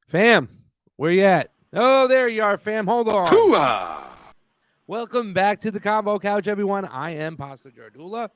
Fam, where you at? Oh, there you are, fam. Hold on. Hoo-ah! Welcome back to the Combo Couch, everyone. I am Pasta Jardula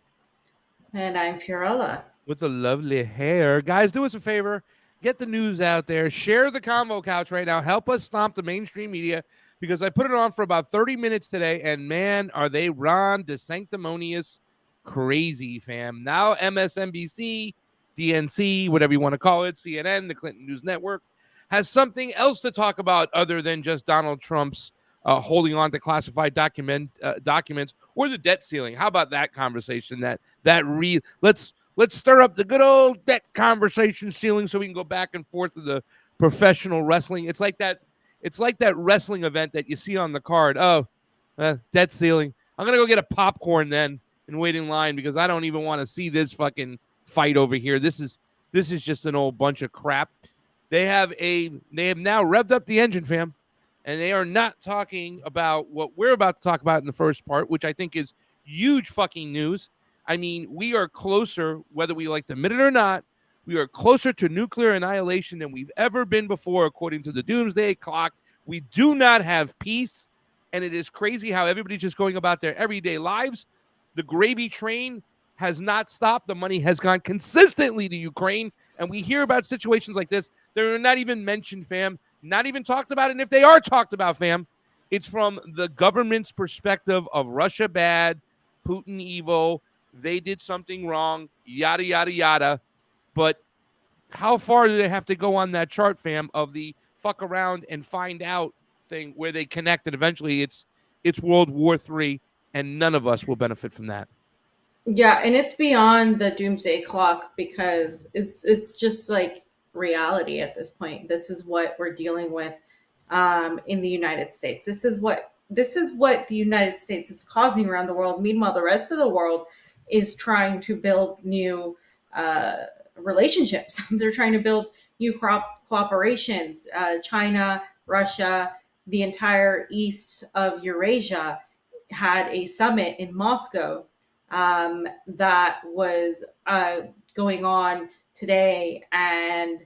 And I'm Fiorella. with the lovely hair. Guys, do us a favor. Get the news out there. Share the Combo Couch right now. Help us stomp the mainstream media because I put it on for about 30 minutes today, and man, are they Ron DeSanctimonious crazy, fam. Now MSNBC, DNC, whatever you want to call it, CNN, the Clinton News Network, has something else to talk about other than just Donald Trump's holding on to classified documents or the debt ceiling. How about that conversation? Let's stir up the good old debt conversation ceiling so we can go back and forth to the professional wrestling. It's like that. It's like that wrestling event that you see on the card. Oh, debt ceiling. I'm gonna go get a popcorn then and wait in line because I don't even want to see this fucking fight over here. This is just an old bunch of crap. They have now revved up the engine, fam, and they are not talking about what we're about to talk about in the first part, which I think is huge fucking news. I mean, we are closer, whether we like to admit it or not, we are closer to nuclear annihilation than we've ever been before, according to the doomsday clock. We do not have peace, and it is crazy how everybody's just going about their everyday lives. The gravy train has not stopped. The money has gone consistently to Ukraine, and we hear about situations like this. They're not even mentioned, fam, not even talked about. And if they are talked about, fam, it's from the government's perspective of Russia bad, Putin evil, they did something wrong, yada, yada, yada. But how far do they have to go on that chart, fam, of the fuck around and find out thing where they connect and eventually it's World War III and none of us will benefit from that. Yeah, and it's beyond the doomsday clock because it's just like reality at this point. This is what we're dealing with in the United States. This is what the United States is causing around the world. Meanwhile, the rest of the world is trying to build new relationships. They're trying to build new cooperations. China, Russia, the entire east of Eurasia had a summit in Moscow that was going on today, and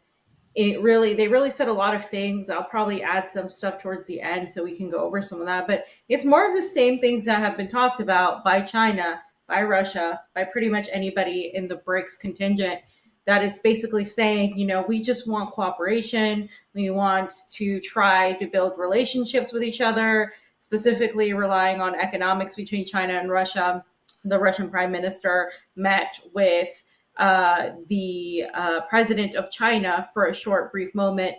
they really said a lot of things. I'll probably add some stuff towards the end so we can go over some of that, but it's more of the same things that have been talked about by China, by Russia, by pretty much anybody in the BRICS contingent, that is basically saying, we just want cooperation. We want to try to build relationships with each other, specifically relying on economics between China and Russia. The Russian prime minister met with the president of China for a short, brief moment,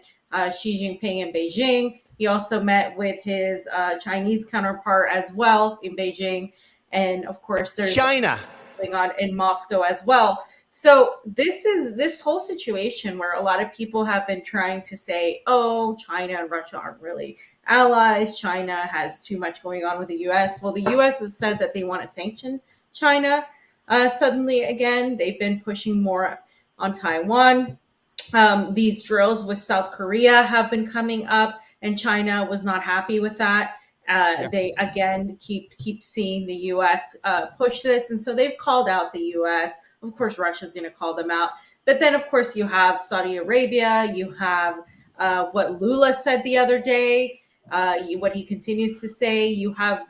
Xi Jinping in Beijing. He also met with his Chinese counterpart as well in Beijing. And of course, there's China going on in Moscow as well. So this whole situation where a lot of people have been trying to say, oh, China and Russia aren't really allies. China has too much going on with the U.S. Well, the U.S. has said that they want to sanction China. Suddenly, again, they've been pushing more on Taiwan. These drills with South Korea have been coming up, and China was not happy with that. They again keep seeing the U.S. Push this, and so they've called out the U.S. Of course, Russia's going to call them out, but then of course you have Saudi Arabia. You have what Lula said the other day. What he continues to say. You have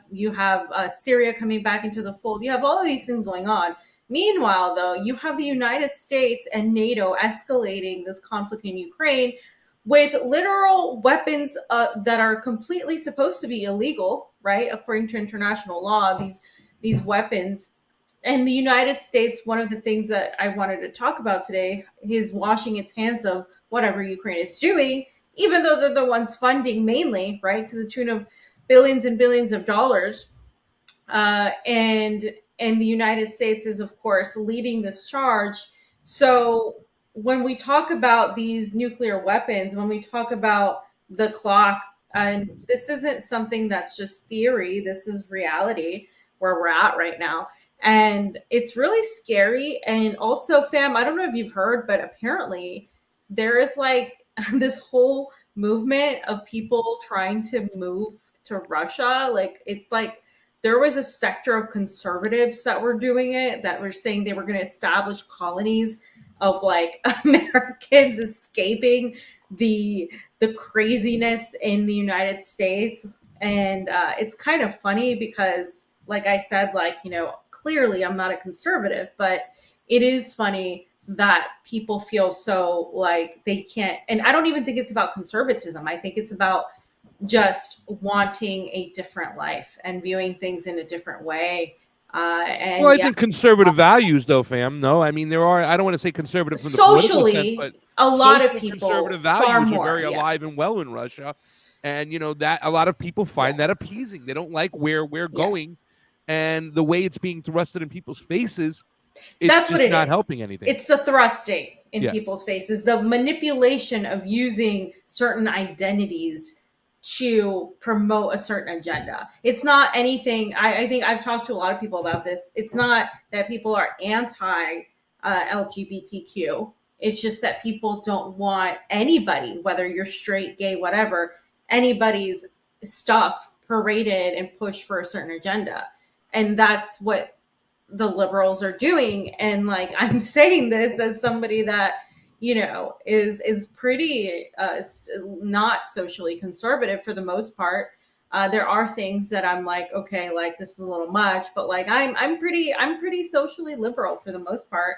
Syria coming back into the fold. You have all of these things going on. Meanwhile, though, you have the United States and NATO escalating this conflict in Ukraine with literal weapons that are completely supposed to be illegal, right? According to international law, these weapons. And the United States, one of the things that I wanted to talk about today is washing its hands of whatever Ukraine is doing, even though they're the ones funding mainly, right, to the tune of billions and billions of dollars. And the United States is, of course, leading this charge. So when we talk about these nuclear weapons, when we talk about the clock, and this isn't something that's just theory, this is reality where we're at right now. And it's really scary. And also, fam, I don't know if you've heard, but apparently there is like this whole movement of people trying to move to Russia. Like, it's like there was a sector of conservatives that were doing it, that were saying they were going to establish colonies of like Americans escaping the craziness in the United States. And it's kind of funny because, like I said, like, clearly I'm not a conservative, but it is funny that people feel so like they can't. And I don't even think it's about conservatism. I think it's about just wanting a different life and viewing things in a different way. Well, And I yeah, think conservative values, though, fam. No, I mean there are. I don't want to say conservative from the political sense, but socially, a lot of social people conservative far values are more. very Yeah. alive and well in Russia, and that a lot of people Yeah. find that appeasing. They don't like where we're Yeah. going, and the way it's being thrusted in people's faces. It's That's what just it not is. helping anything. It's the thrusting in Yeah. people's faces, the manipulation of using certain identities to promote a certain agenda. It's not anything. I think I've talked to a lot of people about this. It's not that people are anti LGBTQ. It's just that people don't want anybody, whether you're straight, gay, whatever, anybody's stuff paraded and pushed for a certain agenda. And that's what the liberals are doing. And like, I'm saying this as somebody that is pretty not socially conservative for the most part. There are things that I'm like, okay, like this is a little much, but like I'm pretty socially liberal for the most part.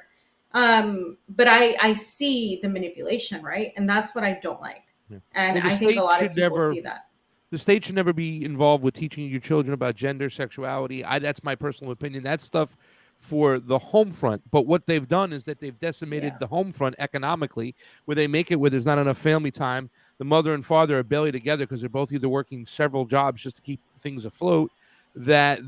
But I see the manipulation, right? And that's what I don't like. Yeah. And Well, I think a lot of people see that. the state should never be involved with teaching your children about gender, sexuality. That's my personal opinion. That's stuff for the home front. But what they've done is that they've decimated Yeah. the home front economically, where they make it where there's not enough family time. The mother and father are barely together because they're both either working several jobs just to keep things afloat. That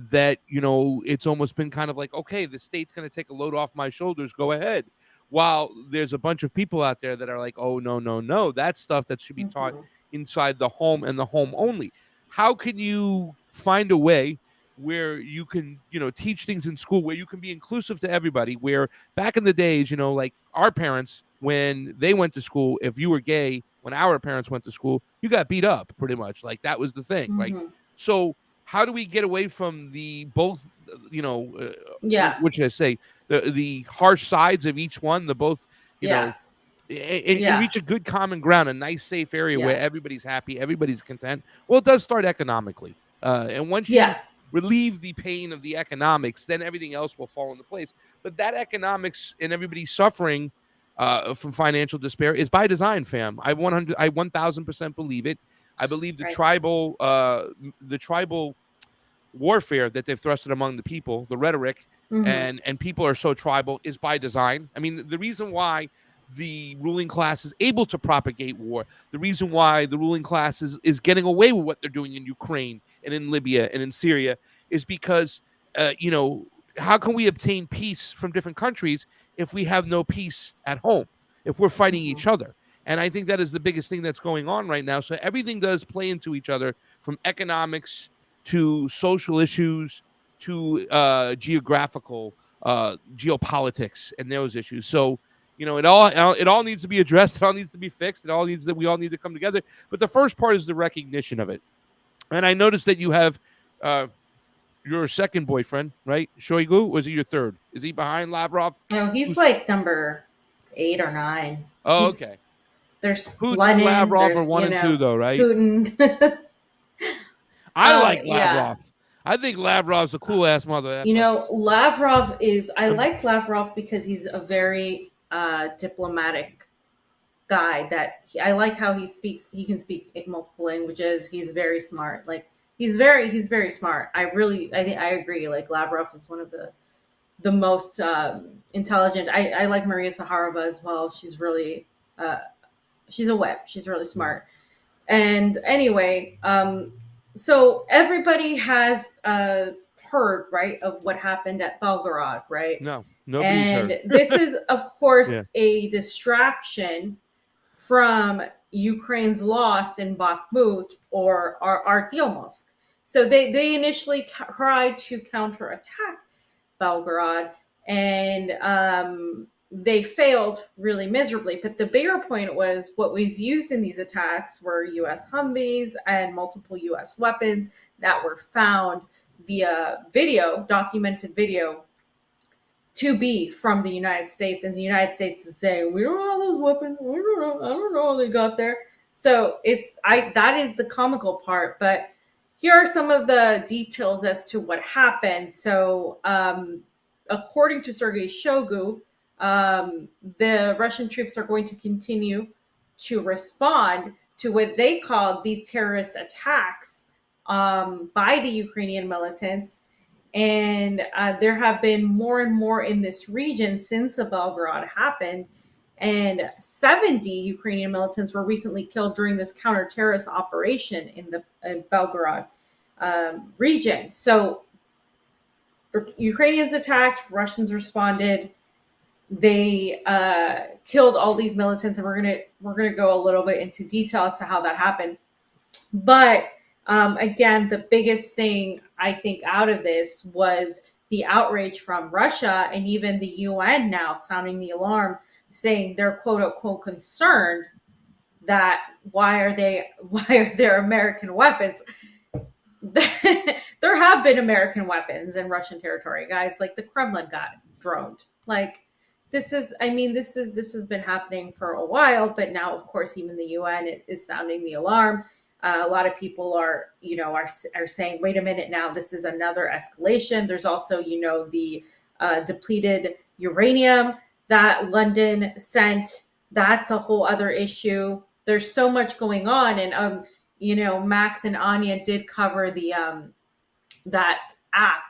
it's almost been kind of like, okay, the state's going to take a load off my shoulders. Go ahead. While there's a bunch of people out there that are like, oh, no, no, no, that's stuff that should be taught Hmm. inside the home and the home only. How can you find a way where you can, teach things in school where you can be inclusive to everybody? Where back in the days, like our parents, when they went to school, if you were gay, when our parents went to school, you got beat up pretty much. Like that was the thing. Like, Hmm. so how do we get away from the both, Yeah. what should I say? The harsh sides of each one, the both, you Yeah. know, and Yeah. reach a good common ground, a nice, safe area where Yeah. everybody's happy, everybody's content. Well, it does start economically. And once you Yeah. relieve the pain of the economics, then everything else will fall into place. But that economics and everybody suffering from financial despair is by design, fam. I 1000% believe it. I believe Right. the tribal warfare that they've thrusted among the people, the rhetoric, Hmm. and people are so tribal is by design. I mean, the reason why the ruling class is able to propagate war, the reason why the ruling class is getting away with what they're doing in Ukraine and in Libya and in Syria is because, how can we obtain peace from different countries if we have no peace at home, if we're fighting Hmm. each other? And I think that is the biggest thing that's going on right now. So everything does play into each other, from economics to social issues to geographical geopolitics and those issues. So it all needs to be addressed. It all needs to be fixed. We all need to come together. But the first part is the recognition of it. And I noticed that you have your second boyfriend, right? Shoigu, was he your third? Is he behind Lavrov? No, he's Who's, like number 8 or 9. oh, He's okay. There's Putin and Lenin, Lavrov are there's one and two, though, right? Putin. I like Yeah. Lavrov. I think Lavrov's a cool ass mother effer. Lavrov is. I like Lavrov because he's a very diplomatic guy. I like how he speaks. He can speak multiple languages. He's very smart. Like he's very smart. I think I agree. Like Lavrov is one of the most intelligent. I like Maria Saharova as well. Uh, she's a web. She's really smart. And anyway, so everybody has heard, right, of what happened at Belgorod, right? No, nobody's And heard. this is, of Yeah. course, a distraction from Ukraine's lost in Bakhmut or Artyomsk. So they initially tried to counterattack Belgorod, and they failed really miserably. But the bigger point was what was used in these attacks were U.S. Humvees and multiple U.S. weapons that were found via documented video, to be from the United States. And the United States is saying, we don't know those weapons. I don't know how they got there. So that is the comical part. But here are some of the details as to what happened. So, according to Sergei Shoigu, the Russian troops are going to continue to respond to what they called these terrorist attacks by the Ukrainian militants. And there have been more and more in this region since the Belgorod happened. And 70 Ukrainian militants were recently killed during this counter-terrorist operation in the Belgorod region. So Ukrainians attacked, Russians responded. They killed all these militants, and we're gonna go a little bit into detail as to how that happened. But again, the biggest thing I think out of this was the outrage from Russia and even the UN now sounding the alarm, saying they're quote unquote concerned that why are there American weapons? There have been American weapons in Russian territory, guys. Like the Kremlin got droned. Like this has been happening for a while, but now, of course, even the UN is sounding the alarm. A lot of people are saying, wait a minute, now this is another escalation. There's also, the depleted uranium that London sent. That's a whole other issue. There's so much going on, and Max and Anya did cover the that app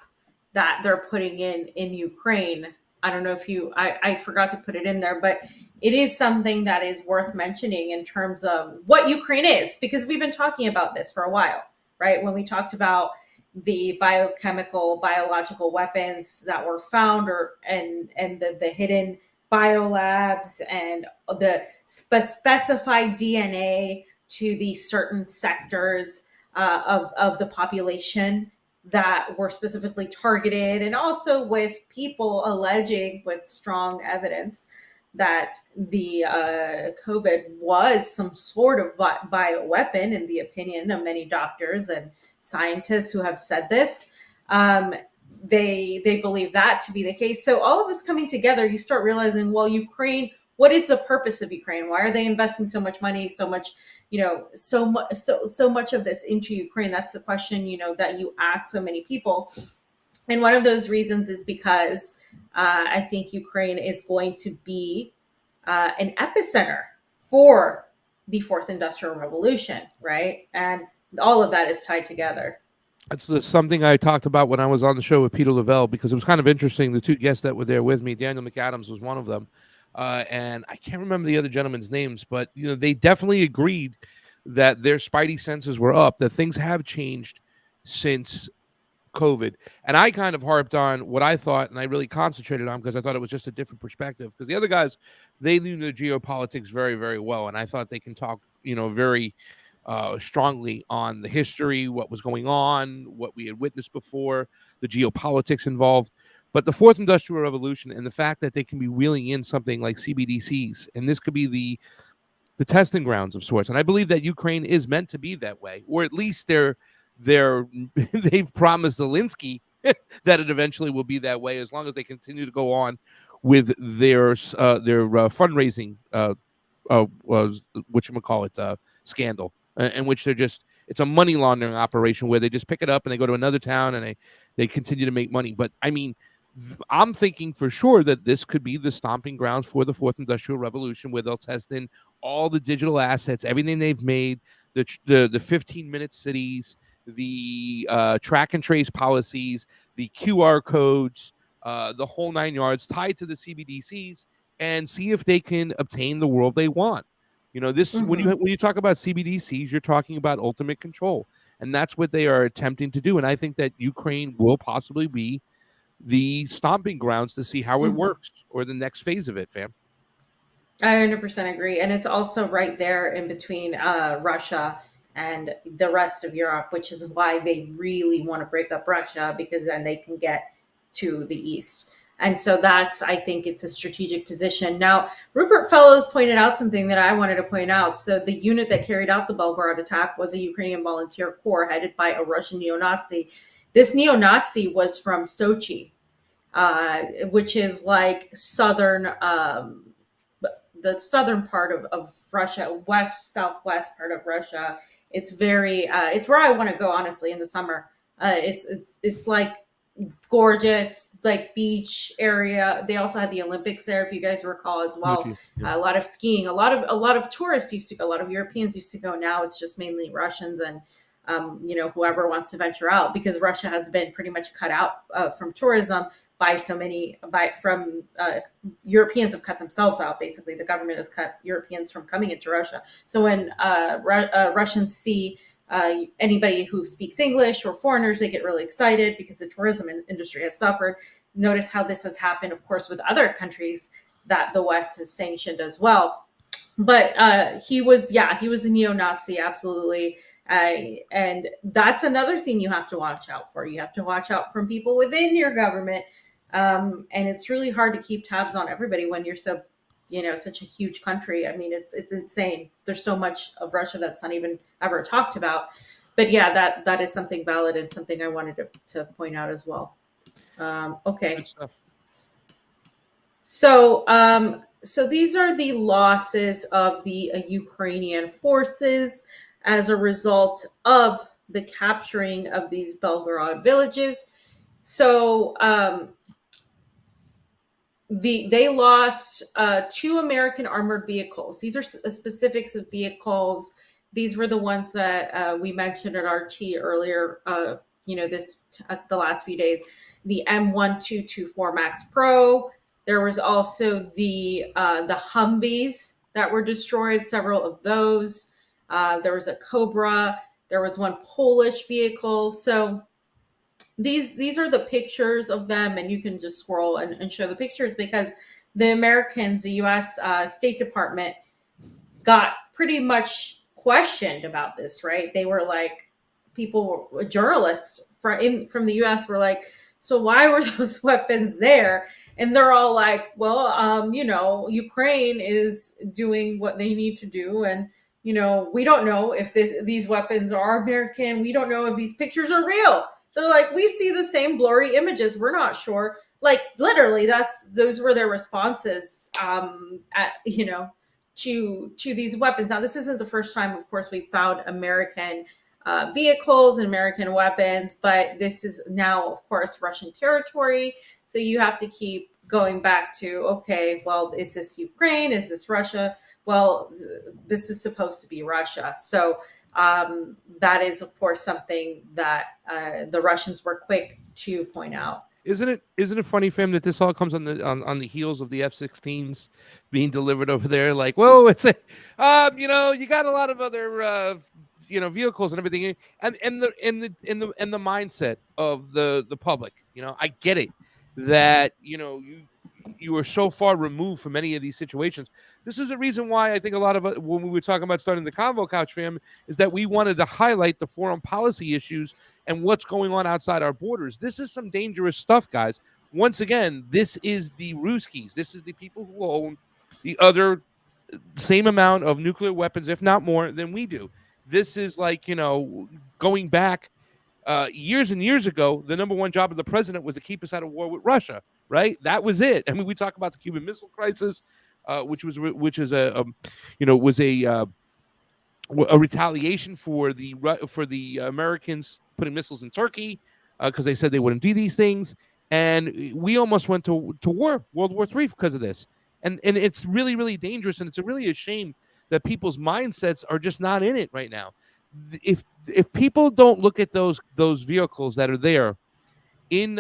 that they're putting in Ukraine. I don't know if I forgot to put it in there, but it is something that is worth mentioning in terms of what Ukraine is, because we've been talking about this for a while, right? When we talked about the biological weapons that were found, and the hidden biolabs and the specified DNA to these certain sectors of the population that were specifically targeted, and also with people alleging with strong evidence that the COVID was some sort of bioweapon, in the opinion of many doctors and scientists who have said this. They believe that to be the case. So all of us coming together, you start realizing, well, Ukraine, what is the purpose of Ukraine? Why are they investing so much money, so much so much of this into Ukraine? That's the question, that you ask so many people. And one of those reasons is because I think Ukraine is going to be an epicenter for the fourth industrial revolution, right? And all of that is tied together. That's something I talked about when I was on the show with Peter Lavelle, because it was kind of interesting. The two guests that were there with me, Daniel McAdams was one of them. And I can't remember the other gentlemen's names, but they definitely agreed that their spidey senses were up, that things have changed since COVID. And I kind of harped on what I thought, and I really concentrated on, because I thought it was just a different perspective. Because the other guys, they knew the geopolitics very, very well, and I thought they can talk, very strongly on the history, what was going on, what we had witnessed before, the geopolitics involved. But the fourth industrial revolution, and the fact that they can be wheeling in something like CBDCs, and this could be the testing grounds of sorts. And I believe that Ukraine is meant to be that way, or at least they've promised Zelensky that it eventually will be that way, as long as they continue to go on with their fundraising, scandal, in which it's a money laundering operation where they just pick it up and they go to another town and they continue to make money. But I mean, I'm thinking for sure that this could be the stomping grounds for the fourth industrial revolution, where they'll test in all the digital assets, everything they've made, the 15-minute cities, the track and trace policies, the QR codes, the whole 9 yards, tied to the CBDCs, and see if they can obtain the world they want. This when you talk about CBDCs, you're talking about ultimate control, and that's what they are attempting to do. And I think that Ukraine will possibly be the stomping grounds to see how it works, or the next phase of it, fam. I 100% agree. And it's also right there in between Russia and the rest of Europe, which is why they really want to break up Russia, because then they can get to the east. And so I think it's a strategic position. Now, Rupert Fellows pointed out something that I wanted to point out. So the unit that carried out the Belgorod attack was a Ukrainian volunteer corps headed by a Russian neo-Nazi. This neo-Nazi was from Sochi, which is like southern the southern part of Russia, southwest part of Russia. It's very it's where I want to go, honestly, in the summer. It's like gorgeous, like beach area. They also had the Olympics there, if you guys recall, as well. Sochi, yeah. A lot of skiing. A lot of tourists used to go. A lot of Europeans used to go. Now it's just mainly Russians and whoever wants to venture out, because Russia has been pretty much cut out from tourism by so many from Europeans have cut themselves out. Basically, the government has cut Europeans from coming into Russia. So when Russians see anybody who speaks English or foreigners, they get really excited because the tourism industry has suffered. Notice how this has happened, of course, with other countries that the West has sanctioned as well. But he was a neo-Nazi, absolutely. And that's another thing you have to watch out for. You have to watch out from people within your government. And it's really hard to keep tabs on everybody when you're such a huge country. I mean, it's insane. There's so much of Russia that's not even ever talked about. But yeah, that is something valid and something I wanted to point out as well. Okay. Good stuff. So these are the losses of the Ukrainian forces as a result of the capturing of these Belgorod villages. So they lost 2 American armored vehicles. These are specifics of vehicles. These were the ones that we mentioned at RT earlier. The last few days, the M1224 Max Pro. There was also the Humvees that were destroyed. Several of those. There was a Cobra. There was one Polish vehicle. So these are the pictures of them, and you can just scroll and show the pictures, because the Americans, the U.S. State Department, got pretty much questioned about this, right? They were like, journalists from the U.S. were like, so why were those weapons there? And they're all like, well, Ukraine is doing what they need to do, and we don't know if these weapons are American. We don't know if these pictures are real. They're like, we see the same blurry images. We're not sure. Like, literally, those were their responses to these weapons. Now, this isn't the first time, of course, we found American vehicles and American weapons, but this is now, of course, Russian territory. So you have to keep going back to, okay, well, is this Ukraine? Is this Russia? Well, this is supposed to be Russia. So that is, of course, something that the Russians were quick to point out. Isn't it funny, fam, that this all comes on the heels of the F-16s being delivered over there? Like, whoa, it's you got a lot of other vehicles and everything, and the mindset of the public. I get it that you are so far removed from many of these situations. This is a reason why I think a lot of when we were talking about starting the Convo Couch, fam, is that we wanted to highlight the foreign policy issues and what's going on outside our borders. This is some dangerous stuff, guys. Once again, this is the Ruskies. This is the people who own the other same amount of nuclear weapons, if not more, than we do. This is like, going back years and years ago, the number one job of the president was to keep us out of war with Russia, right? That was it. I mean, we talk about the Cuban Missile Crisis, which was a retaliation for the Americans putting missiles in Turkey because they said they wouldn't do these things, and we almost went to war, World War III, because of this. And it's really, really dangerous, and it's really a shame that people's mindsets are just not in it right now. If people don't look at those vehicles that are there in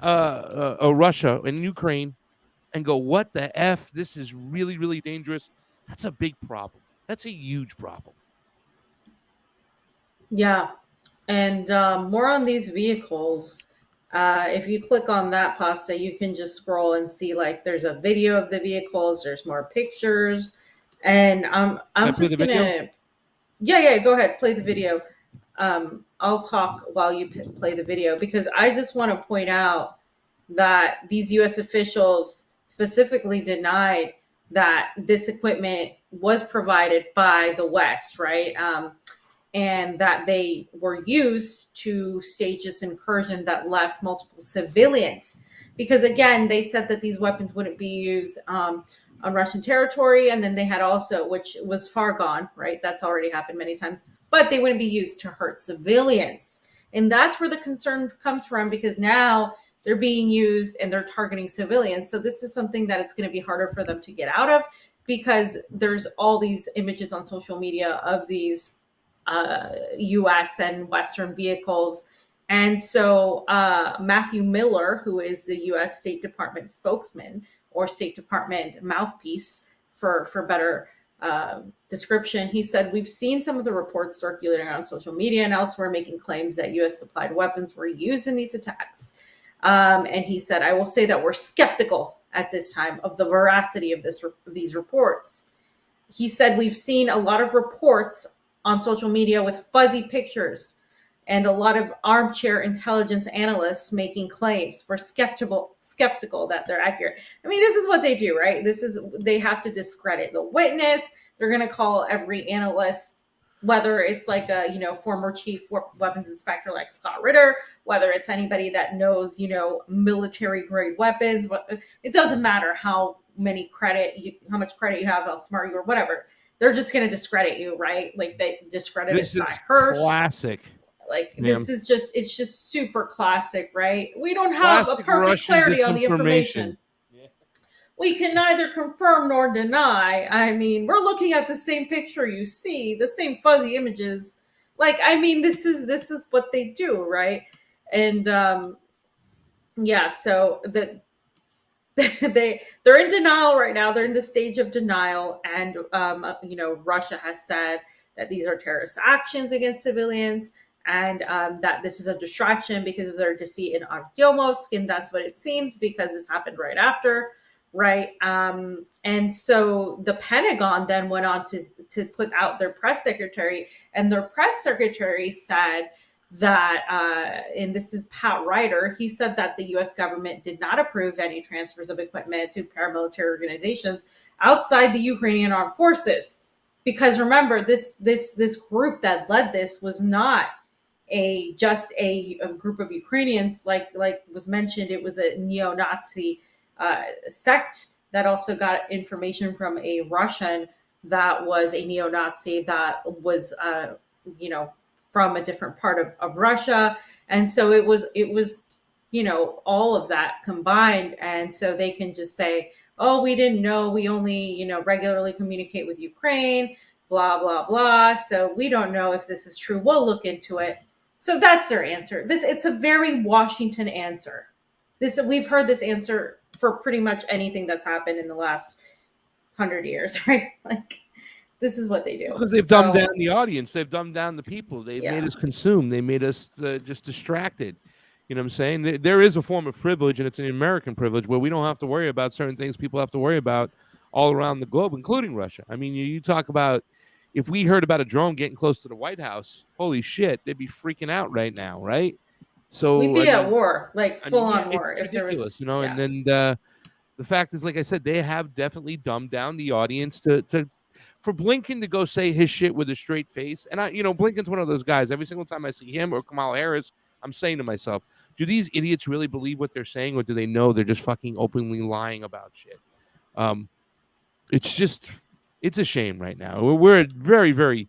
Russia and Ukraine and go, what the F? This is really, really dangerous. That's a big problem. That's a huge problem. Yeah. And more on these vehicles. If you click on that, Pasta, you can just scroll and see, like, there's a video of the vehicles. There's more pictures. And I'm just going to... Yeah, go ahead. Play the video. I'll talk while you play the video, because I just want to point out that these U.S. officials specifically denied that this equipment was provided by the West, right? And that they were used to stage this incursion that left multiple civilians because again, they said that these weapons wouldn't be used on Russian territory, and then they had also, which was far gone, right? That's already happened many times, but they wouldn't be used to hurt civilians. And that's where the concern comes from, because now they're being used and they're targeting civilians. So this is something that it's going to be harder for them to get out of, because there's all these images on social media of these US and Western vehicles. And so Matthew Miller, who is the US State Department spokesman or State Department mouthpiece for better description, he said, "We've seen some of the reports circulating on social media and elsewhere making claims that US supplied weapons were used in these attacks." And he said, "I will say that we're skeptical at this time of the veracity of these reports." He said, "We've seen a lot of reports on social media with fuzzy pictures and a lot of armchair intelligence analysts making claims. We're skeptical that they're accurate." I mean, this is what they do, right? They have to discredit the witness. They're going to call every analyst, whether it's like a former chief weapons inspector like Scott Ritter, whether it's anybody that knows military grade weapons. It doesn't matter how much credit you have, how smart you are, whatever. They're just going to discredit you, right? Like they discredited Cy Hirsch. Classic. Like it's just super classic, right? We don't have classic a perfect Russian clarity on the information. Yeah. We can neither confirm nor deny. I mean, we're looking at the same picture you see, the same fuzzy images. Like, I mean, this is what they do, right? And yeah, so they're in denial right now. They're in the stage of denial, and Russia has said that these are terrorist actions against civilians, and that this is a distraction because of their defeat in Artyomovsk, and that's what it seems, because this happened right after, right? And so the Pentagon then went on to put out their press secretary, and their press secretary said that, and this is Pat Ryder, he said that the U.S. government did not approve any transfers of equipment to paramilitary organizations outside the Ukrainian armed forces. Because remember, this group that led this was not just a group of Ukrainians, like was mentioned. It was a neo-Nazi sect that also got information from a Russian that was a neo-Nazi that was from a different part of Russia. And so it was all of that combined. And so they can just say, "Oh, we didn't know. We only, regularly communicate with Ukraine, blah, blah, blah. So we don't know if this is true. We'll look into it." So that's their answer. It's a very Washington answer. We've heard this answer for pretty much anything that's happened in the last 100 years, right? Like, this is what they do. Because they've dumbed down the audience. They've dumbed down the people. They've made us consume. They made us just distracted. You know what I'm saying? There is a form of privilege, and it's an American privilege, where we don't have to worry about certain things people have to worry about all around the globe, including Russia. I mean, you talk about, if we heard about a drone getting close to the White House, holy shit, they'd be freaking out right now, right? So we'd be at war, like full-on war. It's ridiculous, And then the fact is, like I said, they have definitely dumbed down the audience for Blinken to go say his shit with a straight face. And Blinken's one of those guys. Every single time I see him or Kamala Harris, I'm saying to myself, do these idiots really believe what they're saying, or do they know they're just fucking openly lying about shit? It's a shame right now. We're at very, very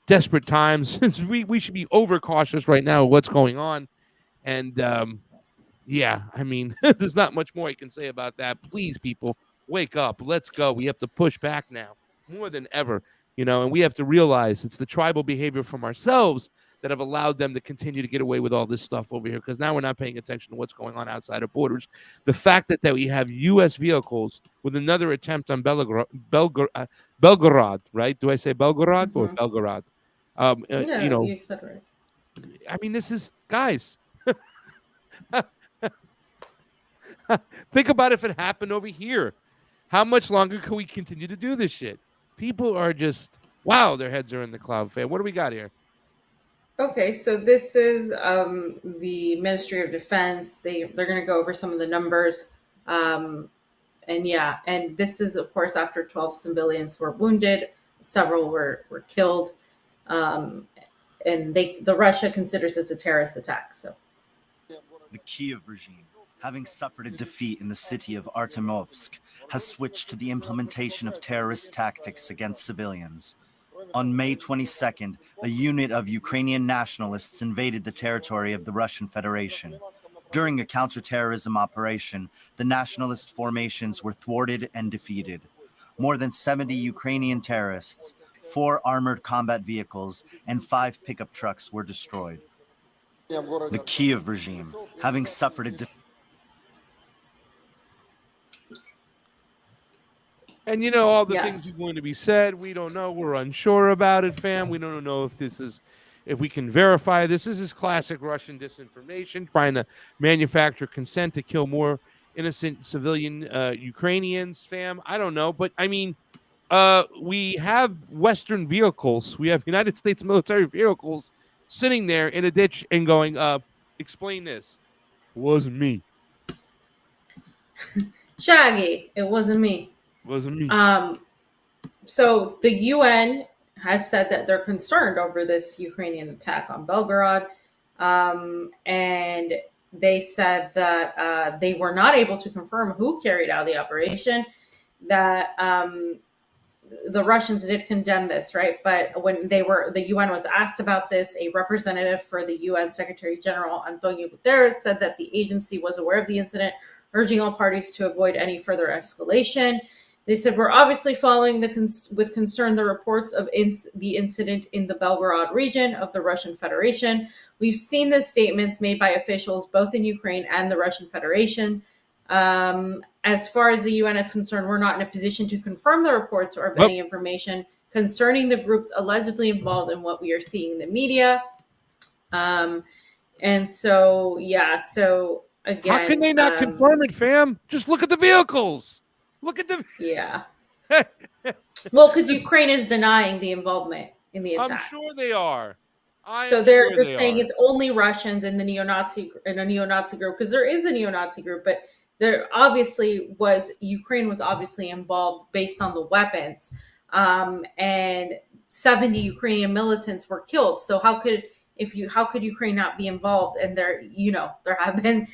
desperate times. we should be overcautious right now of what's going on. And yeah, I mean, there's not much more I can say about that. Please, people, wake up. Let's go. We have to push back now more than ever, and we have to realize it's the tribal behavior from ourselves that have allowed them to continue to get away with all this stuff over here, because now we're not paying attention to what's going on outside of borders. The fact that we have U.S. vehicles with another attempt on Belgorod, right? Do I say Belgorod or Belgorod? You said right. I mean, this is, guys, think about if it happened over here. How much longer can we continue to do this shit? People are just, wow, their heads are in the cloud. What do we got here? Okay, so this is the Ministry of Defense. They're going to go over some of the numbers. And this is, of course, after 12 civilians were wounded, several were killed. And the Russia considers this a terrorist attack. So the Kiev regime having suffered a defeat in the city of Artemovsk, has switched to the implementation of terrorist tactics against civilians. On May 22nd, a unit of Ukrainian nationalists invaded the territory of the Russian Federation. During a counterterrorism operation, the nationalist formations were thwarted and defeated. More than 70 Ukrainian terrorists, 4 armored combat vehicles, and 5 pickup trucks were destroyed. The Kiev regime, having suffered a And all the things are going to be said. We don't know. We're unsure about it, fam. We don't know if we can verify this. This is classic Russian disinformation, trying to manufacture consent to kill more innocent civilian Ukrainians, fam. I don't know. But I mean, we have Western vehicles. We have United States military vehicles sitting there in a ditch and going, explain this. It wasn't me. Shaggy, it wasn't me. Wasn't me. So the UN has said that they're concerned over this Ukrainian attack on Belgorod. And they said that they were not able to confirm who carried out the operation, that the Russians did condemn this, right? But when the UN was asked about this, a representative for the UN Secretary General, Antonio Guterres, said that the agency was aware of the incident, urging all parties to avoid any further escalation. They said, we're obviously following with concern the reports of the incident in the Belgorod region of the Russian Federation. We've seen the statements made by officials both in Ukraine and the Russian Federation. As far as the UN is concerned, we're not in a position to confirm the reports or any information concerning the groups allegedly involved in what we are seeing in the media. And so, so again, how can they not confirm it, fam? Just look at the vehicles. Look at the well, because Ukraine is denying the involvement in the attack. I'm sure they are. So they're saying it's only Russians in a neo-Nazi group, because there is a neo-Nazi group, but there obviously Ukraine was obviously involved based on the weapons, and 70 Ukrainian militants were killed. So how could Ukraine not be involved? And there have been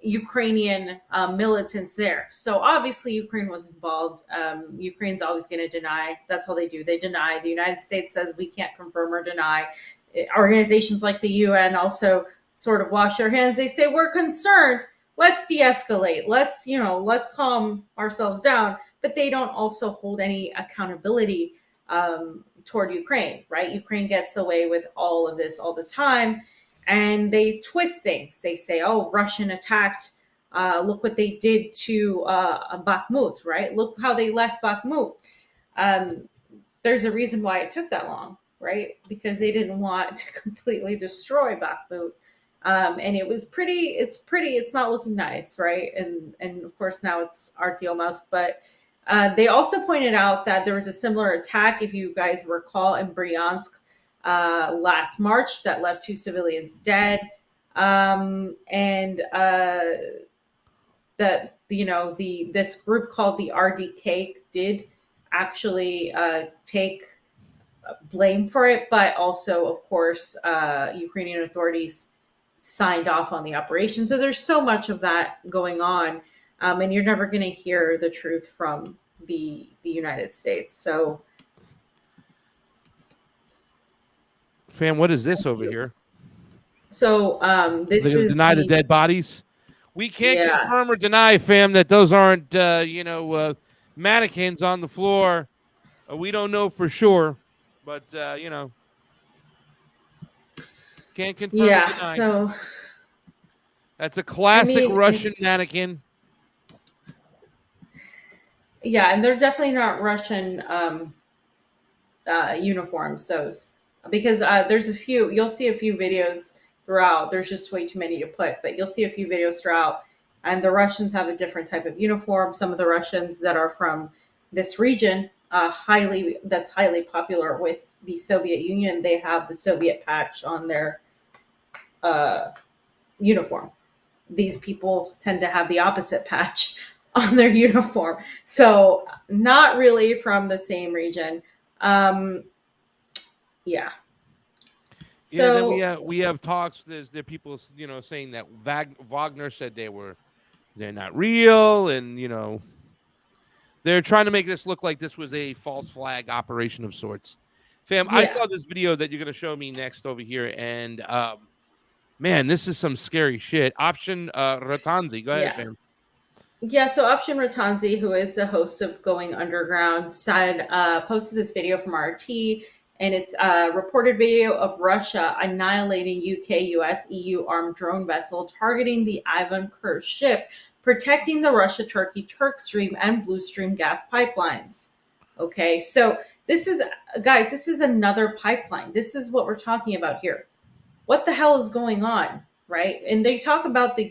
Ukrainian militants there. So obviously Ukraine was involved. Ukraine's always going to deny. That's all they do. They deny. The United States says we can't confirm or deny. Organizations like the UN also sort of wash their hands. They say, we're concerned. Let's de-escalate. Let's calm ourselves down. But they don't also hold any accountability toward Ukraine, right? Ukraine gets away with all of this all the time. And they twist things. They say, oh, Russian attacked. Look what they did to Bakhmut, right? Look how they left Bakhmut. There's a reason why it took that long, right? Because they didn't want to completely destroy Bakhmut. And it's not looking nice, right? And of course now it's Artyomov. But they also pointed out that there was a similar attack, if you guys recall, in Bryansk, last March, that left 2 civilians dead, and that this group called the RDK did actually take blame for it, but also, of course, Ukrainian authorities signed off on the operation. So there's so much of that going on, and you're never going to hear the truth from the United States. So. Fam, what is this over here? So this is deny the dead bodies. We can't confirm or deny, fam, that those aren't mannequins on the floor. We don't know for sure, but can't confirm or deny. So that's a classic Russian mannequin. Yeah, and they're definitely not Russian uniforms. So. Because you'll see a few videos throughout. There's just way too many to put, but you'll see a few videos throughout. And the Russians have a different type of uniform. Some of the Russians that are from this region, that's highly popular with the Soviet Union, they have the Soviet patch on their uniform. These people tend to have the opposite patch on their uniform. So not really from the same region. Yeah. So then we have talks. There people saying that Wagner said they were they're not real, and they're trying to make this look like this was a false flag operation of sorts. Fam, I saw this video that you're going to show me next over here, and man, this is some scary shit. Option Ratanzi. Go ahead, fam. Yeah, so Afshin Ratanzi, who is the host of Going Underground, posted this video from RT, and it's a reported video of Russia annihilating UK, US, EU armed drone vessel targeting the Ivan Kur ship, protecting the Russia-Turkey Turk Stream and Blue Stream gas pipelines. Okay, so this is, guys, this is another pipeline. This is what we're talking about here. What the hell is going on? Right, and they talk about the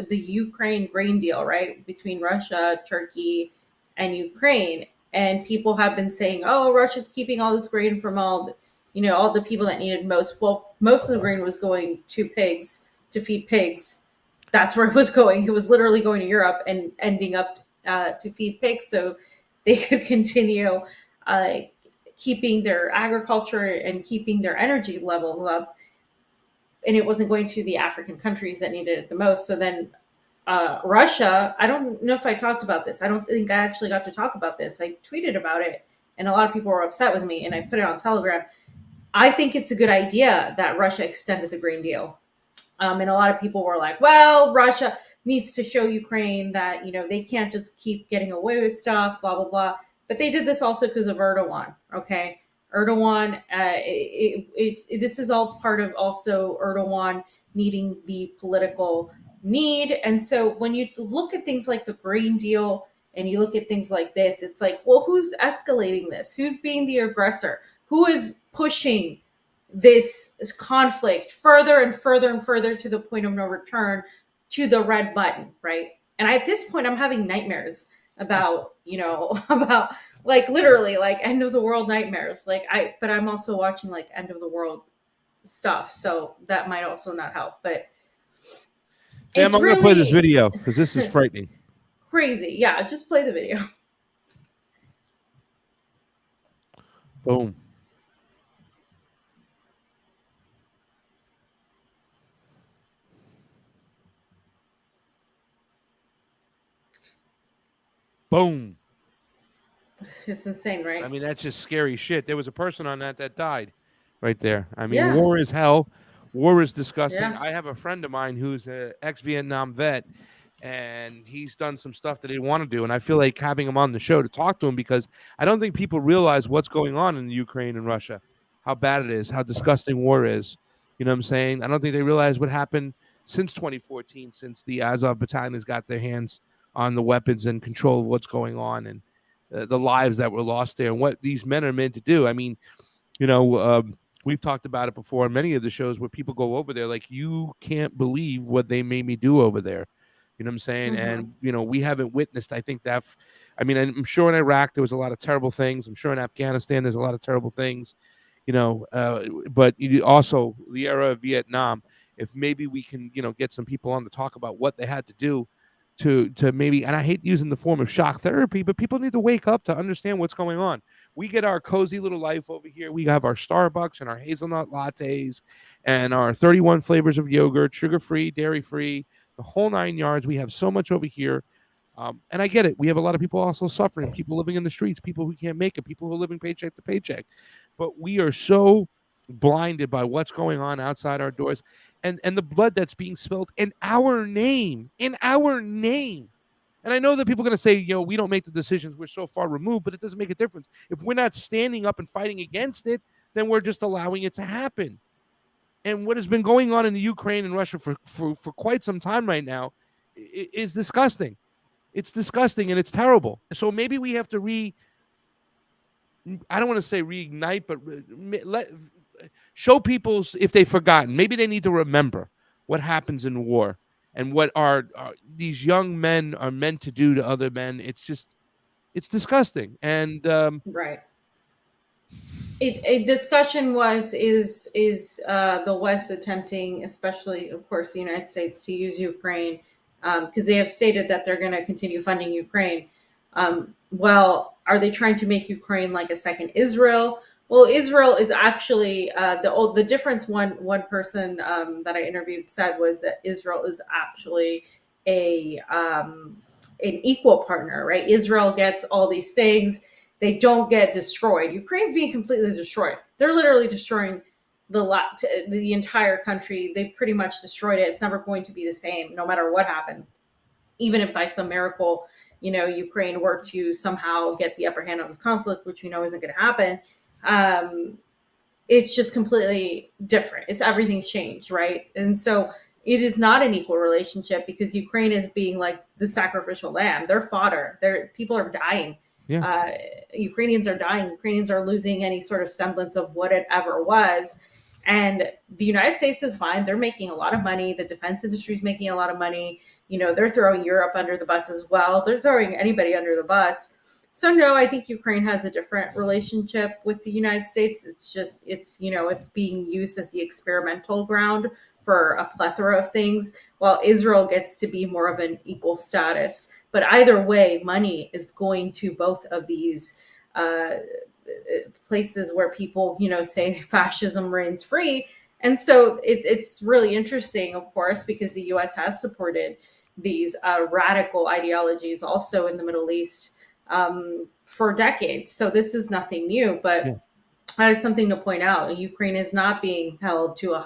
Ukraine grain deal, right, between Russia, Turkey, and Ukraine, and people have been saying, "Oh, Russia's keeping all this grain from all the people that needed most." Well, most of the grain was going to pigs to feed pigs. That's where it was going. It was literally going to Europe and ending up to feed pigs, so they could continue keeping their agriculture and keeping their energy levels up. And it wasn't going to the African countries that needed it the most. So then Russia, I don't know if I talked about this. I don't think I actually got to talk about this. I tweeted about it, and a lot of people were upset with me, and I put it on Telegram. I think it's a good idea that Russia extended the grain deal. And a lot of people were like, well, Russia needs to show Ukraine that, they can't just keep getting away with stuff, blah, blah, blah. But they did this also because of Erdogan, okay? Erdogan, this is all part of also Erdogan needing the political need. And so when you look at things like the grain deal and you look at things like this, it's like, well, who's escalating this? Who's being the aggressor? Who is pushing this conflict further and further and further to the point of no return, to the red button, right? And at this point, I'm having nightmares about, about like literally like end of the world nightmares. But I'm also watching like end of the world stuff, so that might also not help. But I'm going to play this video because this is frightening. Crazy. Yeah, just play the video. Boom. Boom. It's insane, right? I mean, that's just scary shit. There was a person on that died right there. I mean, war is hell. War is disgusting. Yeah. I have a friend of mine who's an ex-Vietnam vet, and he's done some stuff that he want to do. And I feel like having him on the show to talk to him, because I don't think people realize what's going on in the Ukraine and Russia, how bad it is, how disgusting war is. You know what I'm saying? I don't think they realize what happened since 2014, since the Azov battalion has got their hands on the weapons and control of what's going on, and the lives that were lost there, and what these men are meant to do. I mean, we've talked about it before in many of the shows where people go over there, like, you can't believe what they made me do over there. You know what I'm saying? Mm-hmm. And, we haven't witnessed, I think that, I'm sure in Iraq, there was a lot of terrible things. I'm sure in Afghanistan, there's a lot of terrible things, but also the era of Vietnam, if maybe we can, get some people on to talk about what they had to do to maybe, and I hate using the form of shock therapy, but people need to wake up to understand what's going on. We get our cozy little life over here. We have our Starbucks and our hazelnut lattes and our 31 flavors of yogurt, sugar-free, dairy-free, the whole 9 yards. We have so much over here. And I get it. We have a lot of people also suffering, people living in the streets, people who can't make it, people who are living paycheck to paycheck. But we are so blinded by what's going on outside our doors. And the blood that's being spilled in our name. And I know that people are going to say, we don't make the decisions. We're so far removed, but it doesn't make a difference. If we're not standing up and fighting against it, then we're just allowing it to happen. And what has been going on in the Ukraine and Russia for quite some time right now is disgusting. It's disgusting and it's terrible. So maybe we have to I don't want to say reignite, but show people if they've forgotten. Maybe they need to remember what happens in war and what these young men are meant to do to other men. It's disgusting. And right. A discussion is the West attempting, especially of course the United States, to use Ukraine because they have stated that they're going to continue funding Ukraine. Well, are they trying to make Ukraine like a second Israel? Well, Israel is actually the difference. One person that I interviewed said was that Israel is actually an equal partner, right? Israel gets all these things. They don't get destroyed. Ukraine's being completely destroyed. They're literally destroying the entire country. They've pretty much destroyed it. It's never going to be the same, no matter what happens. Even if by some miracle, Ukraine were to somehow get the upper hand on this conflict, which we know isn't going to happen, it's just completely different. Everything's changed, right? And so it is not an equal relationship because Ukraine is being like the sacrificial lamb. They're fodder. People are dying. Yeah. Ukrainians are dying. Ukrainians are losing any sort of semblance of what it ever was. And the United States is fine. They're making a lot of money. The defense industry is making a lot of money. They're throwing Europe under the bus as well. They're throwing anybody under the bus. So no, I think Ukraine has a different relationship with the United States. It's being used as the experimental ground for a plethora of things, while Israel gets to be more of an equal status. But either way, money is going to both of these places where people, say fascism reigns free. And so it's really interesting, of course, because the U.S. has supported these radical ideologies also in the Middle East for decades. So this is nothing new, but that is something to point out. Ukraine is not being held to a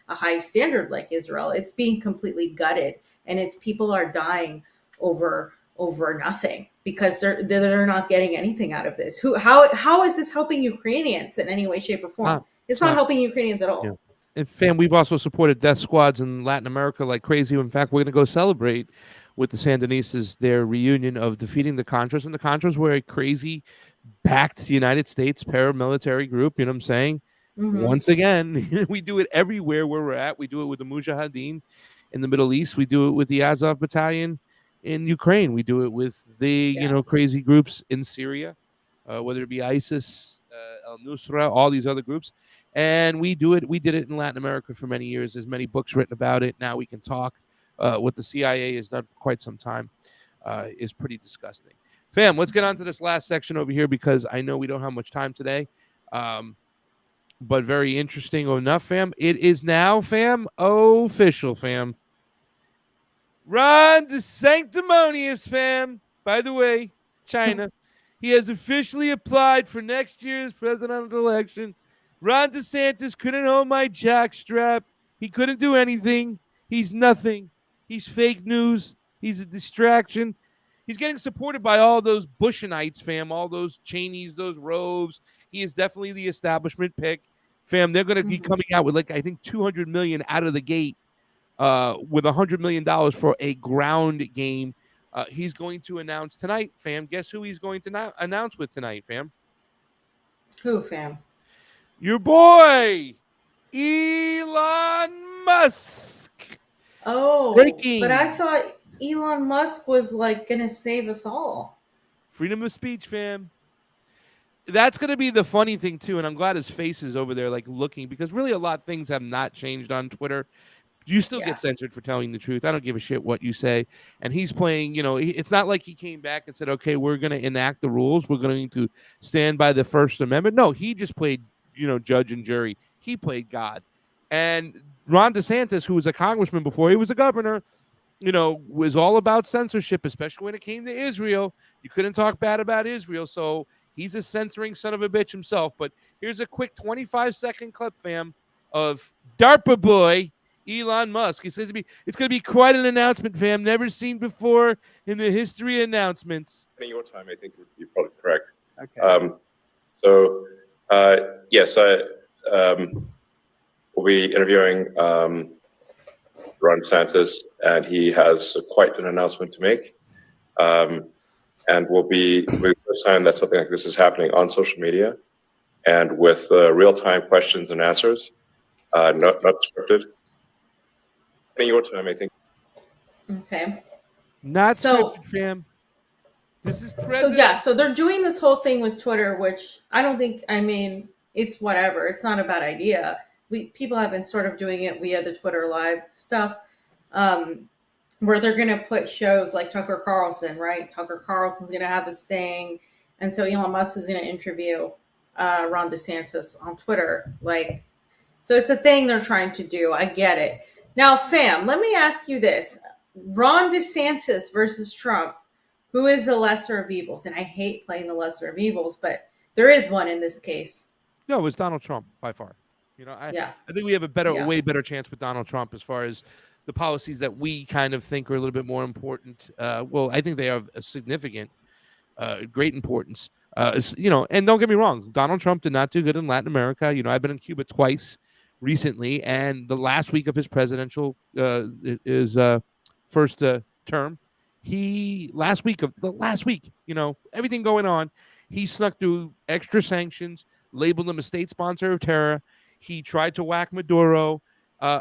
high standard like Israel. It's being completely gutted, and its people are dying over nothing because they're not getting anything out of this. How is this helping Ukrainians in any way, shape, or form? It's not helping Ukrainians at all. Yeah. And fam, we've also supported death squads in Latin America like crazy. In fact, we're going to go celebrate with the Sandinistas their reunion of defeating the Contras. And the Contras were a crazy, backed United States paramilitary group. You know what I'm saying? Mm-hmm. Once again, we do it everywhere where we're at. We do it with the Mujahideen in the Middle East. We do it with the Azov Battalion in Ukraine. We do it with the crazy groups in Syria, whether it be ISIS, al-Nusra, all these other groups. And we did it in Latin America for many years. There's many books written about it. Now we can talk. What the CIA has done for quite some time is pretty disgusting. Fam, let's get on to this last section over here because I know we don't have much time today. But very interesting enough, fam. It is now, fam, official, fam. Ron DeSanctimonious, fam. By the way, China. He has officially applied for next year's presidential election. Ron DeSantis couldn't hold my jockstrap. He couldn't do anything. He's nothing. He's fake news. He's a distraction. He's getting supported by all those Bushenites, fam, all those Cheneys, those Roves. He is definitely the establishment pick, fam. They're going to be coming out with, I think, $200 million out of the gate with $100 million for a ground game. He's going to announce tonight, fam. Guess who he's going to announce with tonight, fam? Who, fam? Your boy, Elon Musk. Oh, breaking. But I thought Elon Musk was going to save us all. Freedom of speech, fam. That's going to be the funny thing, too. And I'm glad his face is over there, looking, because really a lot of things have not changed on Twitter. You still get censored for telling the truth. I don't give a shit what you say. And he's playing, it's not like he came back and said, okay, we're going to enact the rules. We're going to stand by the First Amendment. No, he just played, judge and jury. He played God. And Ron DeSantis, who was a congressman before he was a governor, was all about censorship, especially when it came to Israel. You couldn't talk bad about Israel. So he's a censoring son of a bitch himself. But here's a quick 25-second clip, fam, of DARPA boy Elon Musk. He says it's going to be quite an announcement, fam. Never seen before in the history of announcements. In your time, I think you're probably correct. Okay. Yes, we'll be interviewing Ron DeSantis, and he has quite an announcement to make. And we'll be, for the first time that something like this is happening on social media, and with real-time questions and answers, not scripted. In your time, I think. Okay. Not scripted, fam. This is president. So they're doing this whole thing with Twitter, which I don't think, it's whatever. It's not a bad idea. People have been sort of doing it via the Twitter live stuff, where they're going to put shows like Tucker Carlson, right? Tucker Carlson's going to have his thing. And so Elon Musk is going to interview Ron DeSantis on Twitter. So it's a thing they're trying to do. I get it. Now, fam, let me ask you this. Ron DeSantis versus Trump, who is the lesser of evils? And I hate playing the lesser of evils, but there is one in this case. No, it was Donald Trump by far. Yeah. I think we have a Yeah. way better chance with Donald Trump as far as the policies that we kind of think are a little bit more important. Well, I think they have a significant, great importance. And don't get me wrong, Donald Trump did not do good in Latin America. I've been in Cuba twice recently, and the last week of his presidential first term, last week, everything going on, he snuck through extra sanctions, labeled him a state sponsor of terror. He tried to whack Maduro.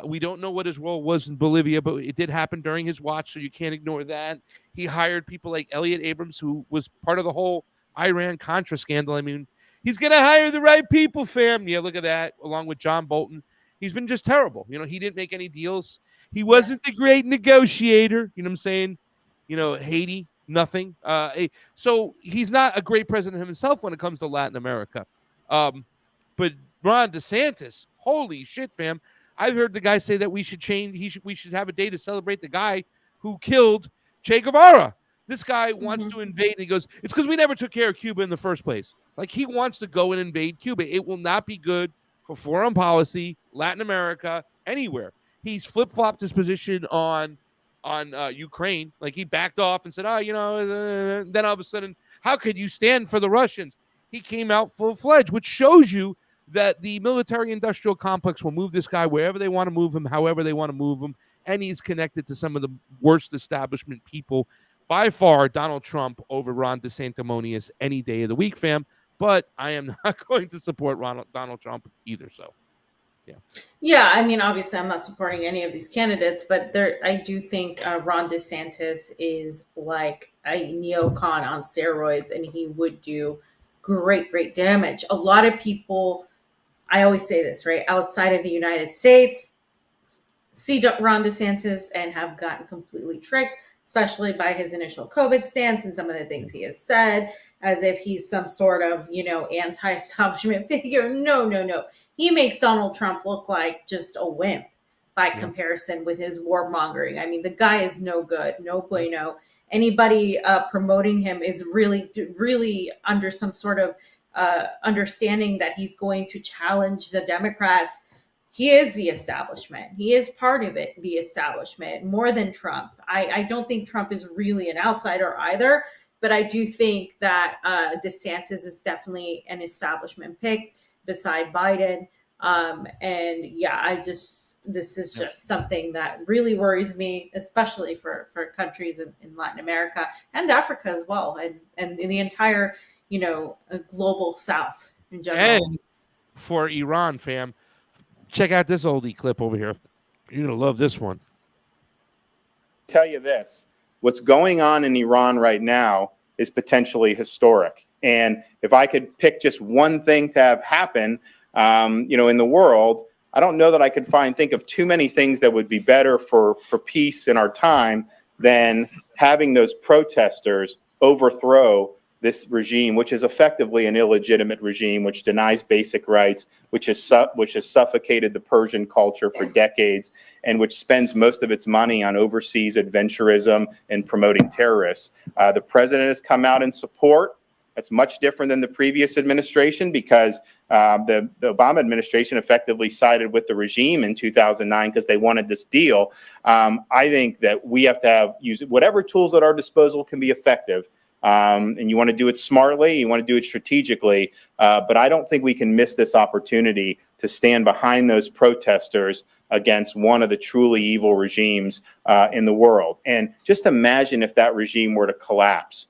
We don't know what his role was in Bolivia, but it did happen during his watch, so you can't ignore that. He hired people like Elliot Abrams, who was part of the whole Iran-Contra scandal. I mean, he's going to hire the right people, fam. Yeah, look at that, along with John Bolton. He's been just terrible. He didn't make any deals. He wasn't the great negotiator. You know what I'm saying? Haiti, nothing. So he's not a great president himself when it comes to Latin America. But Ron DeSantis, holy shit, fam. I've heard the guy say that we should change. We should have a day to celebrate the guy who killed Che Guevara. This guy wants to invade, and he goes, it's because we never took care of Cuba in the first place. Like, he wants to go and invade Cuba. It will not be good for foreign policy, Latin America, anywhere. He's flip-flopped his position on Ukraine. Like, he backed off and said, then all of a sudden, how could you stand for the Russians? He came out full-fledged, which shows you that the military-industrial complex will move this guy wherever they want to move him, however they want to move him, and he's connected to some of the worst establishment people. By far, Donald Trump over Ron DeSanctimonious any day of the week, fam. But I am not going to support Donald Trump either. So, yeah. Yeah, I mean, obviously, I'm not supporting any of these candidates, but I do think Ron DeSantis is like a neocon on steroids, and he would do great damage. A lot of people, I always say this, right, outside of the United States, see Ron DeSantis and have gotten completely tricked, especially by his initial COVID stance and some of the things he has said, as if he's some sort of, anti-establishment figure. No. He makes Donald Trump look like just a wimp by comparison with his warmongering. I mean, the guy is no good, no bueno. Anybody promoting him is really under some sort of understanding that he's going to challenge the Democrats. He is the establishment. He is part of it, the establishment, more than Trump. I don't think Trump is really an outsider either, but I do think that DeSantis is definitely an establishment pick beside Biden. This is just something that really worries me, especially for countries in Latin America and Africa as well, and in the entire, global South in general. And for Iran, fam, check out this oldie clip over here. You're going to love this one. Tell you this, what's going on in Iran right now is potentially historic. And if I could pick just one thing to have happen, in the world, I don't know that I could think of too many things that would be better for peace in our time than having those protesters overthrow this regime, which is effectively an illegitimate regime, which denies basic rights, which has suffocated the Persian culture for decades, and which spends most of its money on overseas adventurism and promoting terrorists. The president has come out in support. That's much different than the previous administration, because the Obama administration effectively sided with the regime in 2009 because they wanted this deal. I think that we have to use whatever tools at our disposal can be effective. And you want to do it smartly, you want to do it strategically, but I don't think we can miss this opportunity to stand behind those protesters against one of the truly evil regimes in the world. And just imagine if that regime were to collapse.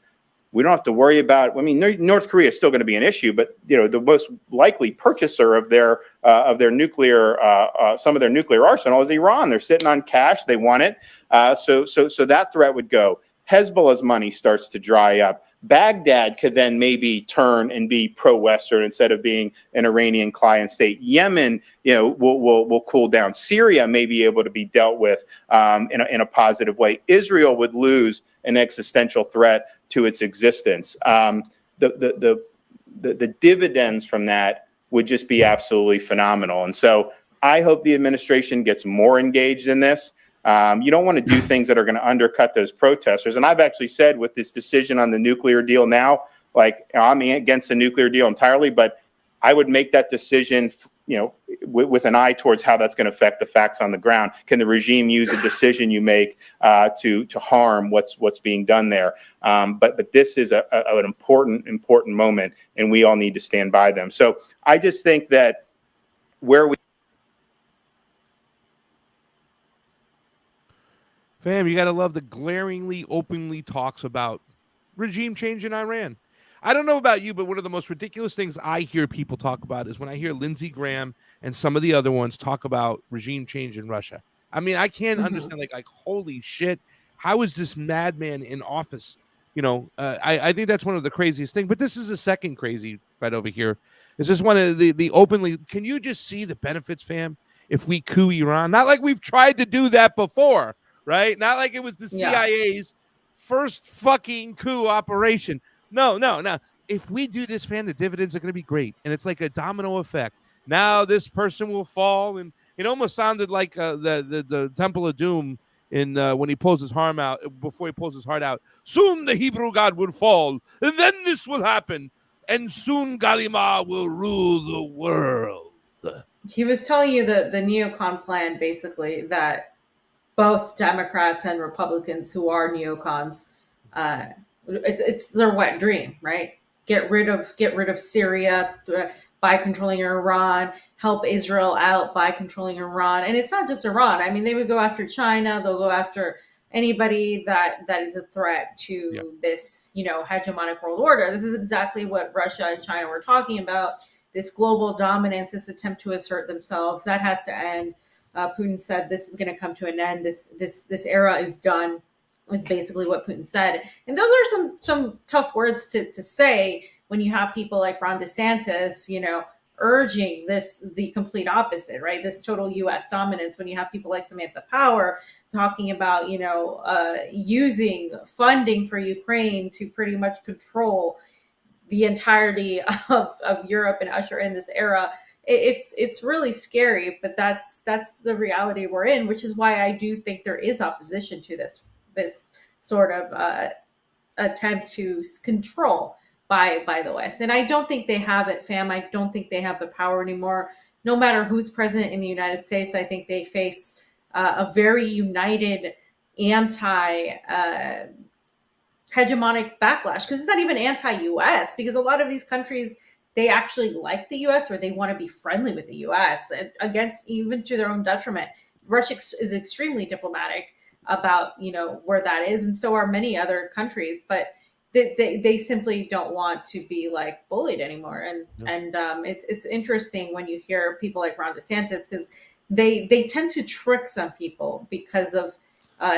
We don't have to worry about, North Korea is still going to be an issue, but the most likely purchaser of their nuclear, some of their nuclear arsenal is Iran. They're sitting on cash, they want it. So that threat would go. Hezbollah's money starts to dry up. Baghdad could then maybe turn and be pro-Western instead of being an Iranian client state. Yemen, will cool down. Syria may be able to be dealt with in a positive way. Israel would lose an existential threat to its existence. The dividends from that would just be absolutely phenomenal. And so I hope the administration gets more engaged in this. You don't want to do things that are going to undercut those protesters. And I've actually said with this decision on the nuclear deal now, like, I'm against the nuclear deal entirely, but I would make that decision, with an eye towards how that's going to affect the facts on the ground. Can the regime use a decision you make to harm what's being done there? But this is an important moment, and we all need to stand by them. So I just think that Fam, you got to love the glaringly, openly talks about regime change in Iran. I don't know about you, but one of the most ridiculous things I hear people talk about is when I hear Lindsey Graham and some of the other ones talk about regime change in Russia. I mean, I can't understand, like, holy shit, how is this madman in office? I think that's one of the craziest things. But this is the second crazy right over here. Is this one of the openly? Can you just see the benefits, fam? If we coup Iran, not like we've tried to do that before, right? Not like it was the CIA's first fucking coup operation. No. If we do this, fam, the dividends are going to be great. And it's like a domino effect. Now this person will fall. And it almost sounded like the Temple of Doom in when he pulls his arm out, before he pulls his heart out. Soon the Hebrew God will fall. And then this will happen. And soon Galima will rule the world. He was telling you the neocon plan, basically, that both Democrats and Republicans who are neocons, it's their wet dream, right? Get rid of Syria by controlling Iran, help Israel out by controlling Iran. And it's not just Iran. I mean, they would go after China, they'll go after anybody that is a threat to this, hegemonic world order. This is exactly what Russia and China were talking about. This global dominance, this attempt to assert themselves, that has to end. Putin said this is going to come to an end. This era is done, is basically what Putin said. And those are some tough words to say when you have people like Ron DeSantis, urging the complete opposite, right? This total U.S. dominance. When you have people like Samantha Power talking about, using funding for Ukraine to pretty much control the entirety of Europe and usher in this era. It's really scary, but that's the reality we're in, which is why I do think there is opposition to this sort of attempt to control by the West. And I don't think they have it, fam. I don't think they have the power anymore. No matter who's president in the United States, I think they face a very united anti hegemonic backlash, because it's not even anti-US, because a lot of these countries, they actually like the US, or they want to be friendly with the US, and against, even to their own detriment. Russia is extremely diplomatic about where that is, and so are many other countries, but they simply don't want to be like bullied anymore. And it's interesting when you hear people like Ron DeSantis, because they tend to trick some people because of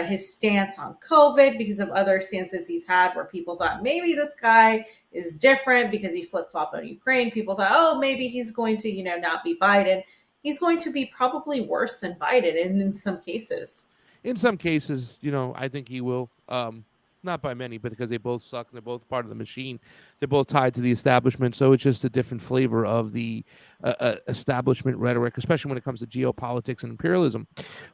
his stance on COVID, because of other stances he's had where people thought maybe this guy is different because he flip-flopped on Ukraine. People thought, oh, maybe he's going to, not be Biden. He's going to be probably worse than Biden in some cases. In some cases, I think he will. Not by many, but because they both suck and they're both part of the machine. They're both tied to the establishment. So it's just a different flavor of the establishment rhetoric, especially when it comes to geopolitics and imperialism.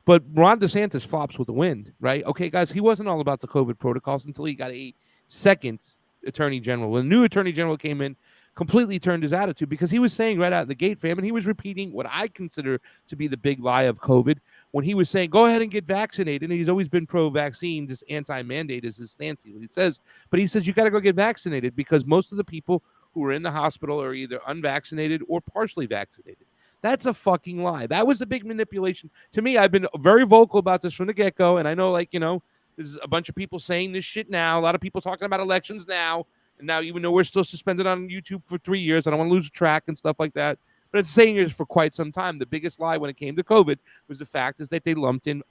But Ron DeSantis flops with the wind, right? Okay, guys, he wasn't all about the COVID protocols until he got a second attorney general. When the new attorney general came in, completely turned his attitude, because he was saying right out of the gate, fam, and he was repeating what I consider to be the big lie of COVID, when he was saying, go ahead and get vaccinated. And he's always been pro-vaccine, just anti-mandate is his stance, he says. But he says, you got to go get vaccinated, because most of the people who are in the hospital are either unvaccinated or partially vaccinated. That's a fucking lie. That was a big manipulation. To me, I've been very vocal about this from the get-go, and I know, there's a bunch of people saying this shit now, a lot of people talking about elections now, and now, even though we're still suspended on YouTube for 3 years, I don't want to lose track and stuff like that. But it's saying it for quite some time. The biggest lie when it came to COVID was the fact is that they lumped in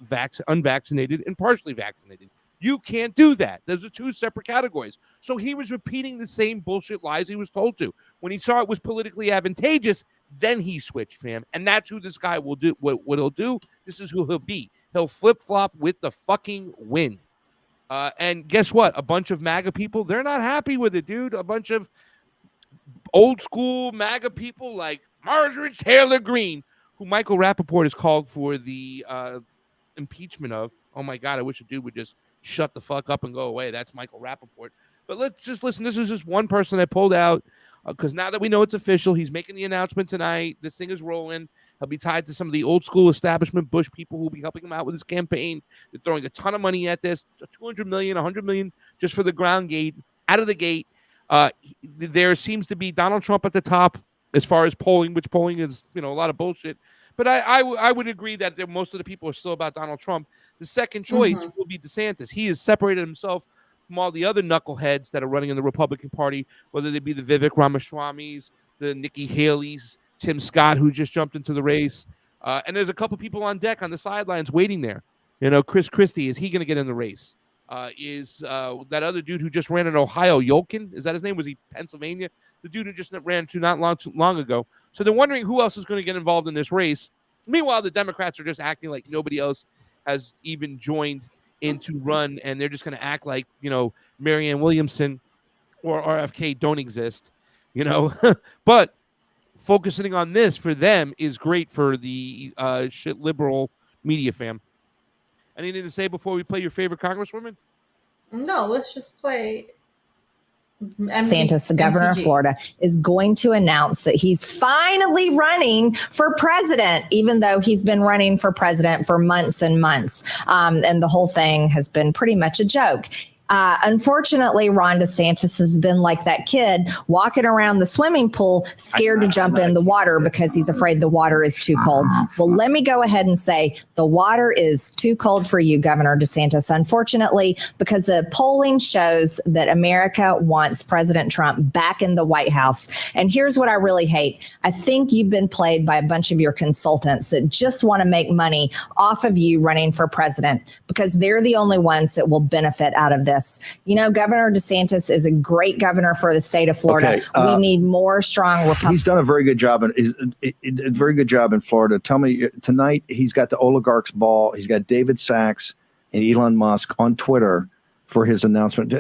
unvaccinated and partially vaccinated. You can't do that. Those are two separate categories. So he was repeating the same bullshit lies he was told to. When he saw it was politically advantageous, then he switched, fam. And that's who this guy will do. What he'll do, this is who he'll be. He'll flip-flop with the fucking wind. And guess what? A bunch of MAGA people, they're not happy with it, dude. A bunch of old school MAGA people like Marjorie Taylor Greene, who Michael Rappaport has called for the impeachment of. Oh my God, I wish a dude would just shut the fuck up and go away. That's Michael Rappaport. But let's just listen. This is just one person that pulled out because now that we know it's official, he's making the announcement tonight. This thing is rolling. He'll be tied to some of the old school establishment Bush people who will be helping him out with his campaign. They're throwing a ton of money at this, 200 million, 100 million just for the ground gate, out of the gate. There seems to be Donald Trump at the top as far as polling, which polling is, a lot of bullshit. But I would agree that most of the people are still about Donald Trump. The second choice will be DeSantis. He has separated himself from all the other knuckleheads that are running in the Republican Party, whether they be the Vivek Ramaswamis, the Nikki Haley's, Tim Scott, who just jumped into the race. And there's a couple people on deck on the sidelines waiting there. Chris Christie, is he going to get in the race? Is that other dude who just ran in Ohio, Yolkin? Is that his name? Was he Pennsylvania? The dude who just ran not too long ago. So they're wondering who else is going to get involved in this race. Meanwhile, the Democrats are just acting like nobody else has even joined in to run, and they're just going to act like, Marianne Williamson or RFK don't exist, But focusing on this for them is great for the shit liberal media fam. Anything to say before we play your favorite congresswoman? No, let's just play. DeSantis, the governor of Florida, is going to announce that he's finally running for president, even though he's been running for president for months and months. And the whole thing has been pretty much a joke. Unfortunately, Ron DeSantis has been like that kid walking around the swimming pool, scared to jump in the water because he's afraid the water is too cold. Well, let me go ahead and say the water is too cold for you, Governor DeSantis, unfortunately, because the polling shows that America wants President Trump back in the White House. And here's what I really hate. I think you've been played by a bunch of your consultants that just want to make money off of you running for president because they're the only ones that will benefit out of this. Governor DeSantis is a great governor for the state of Florida. We need more strong Republicans. He's done a very good job, in Florida. Tell me, tonight he's got the oligarchs ball. He's got David Sachs and Elon Musk on Twitter for his announcement.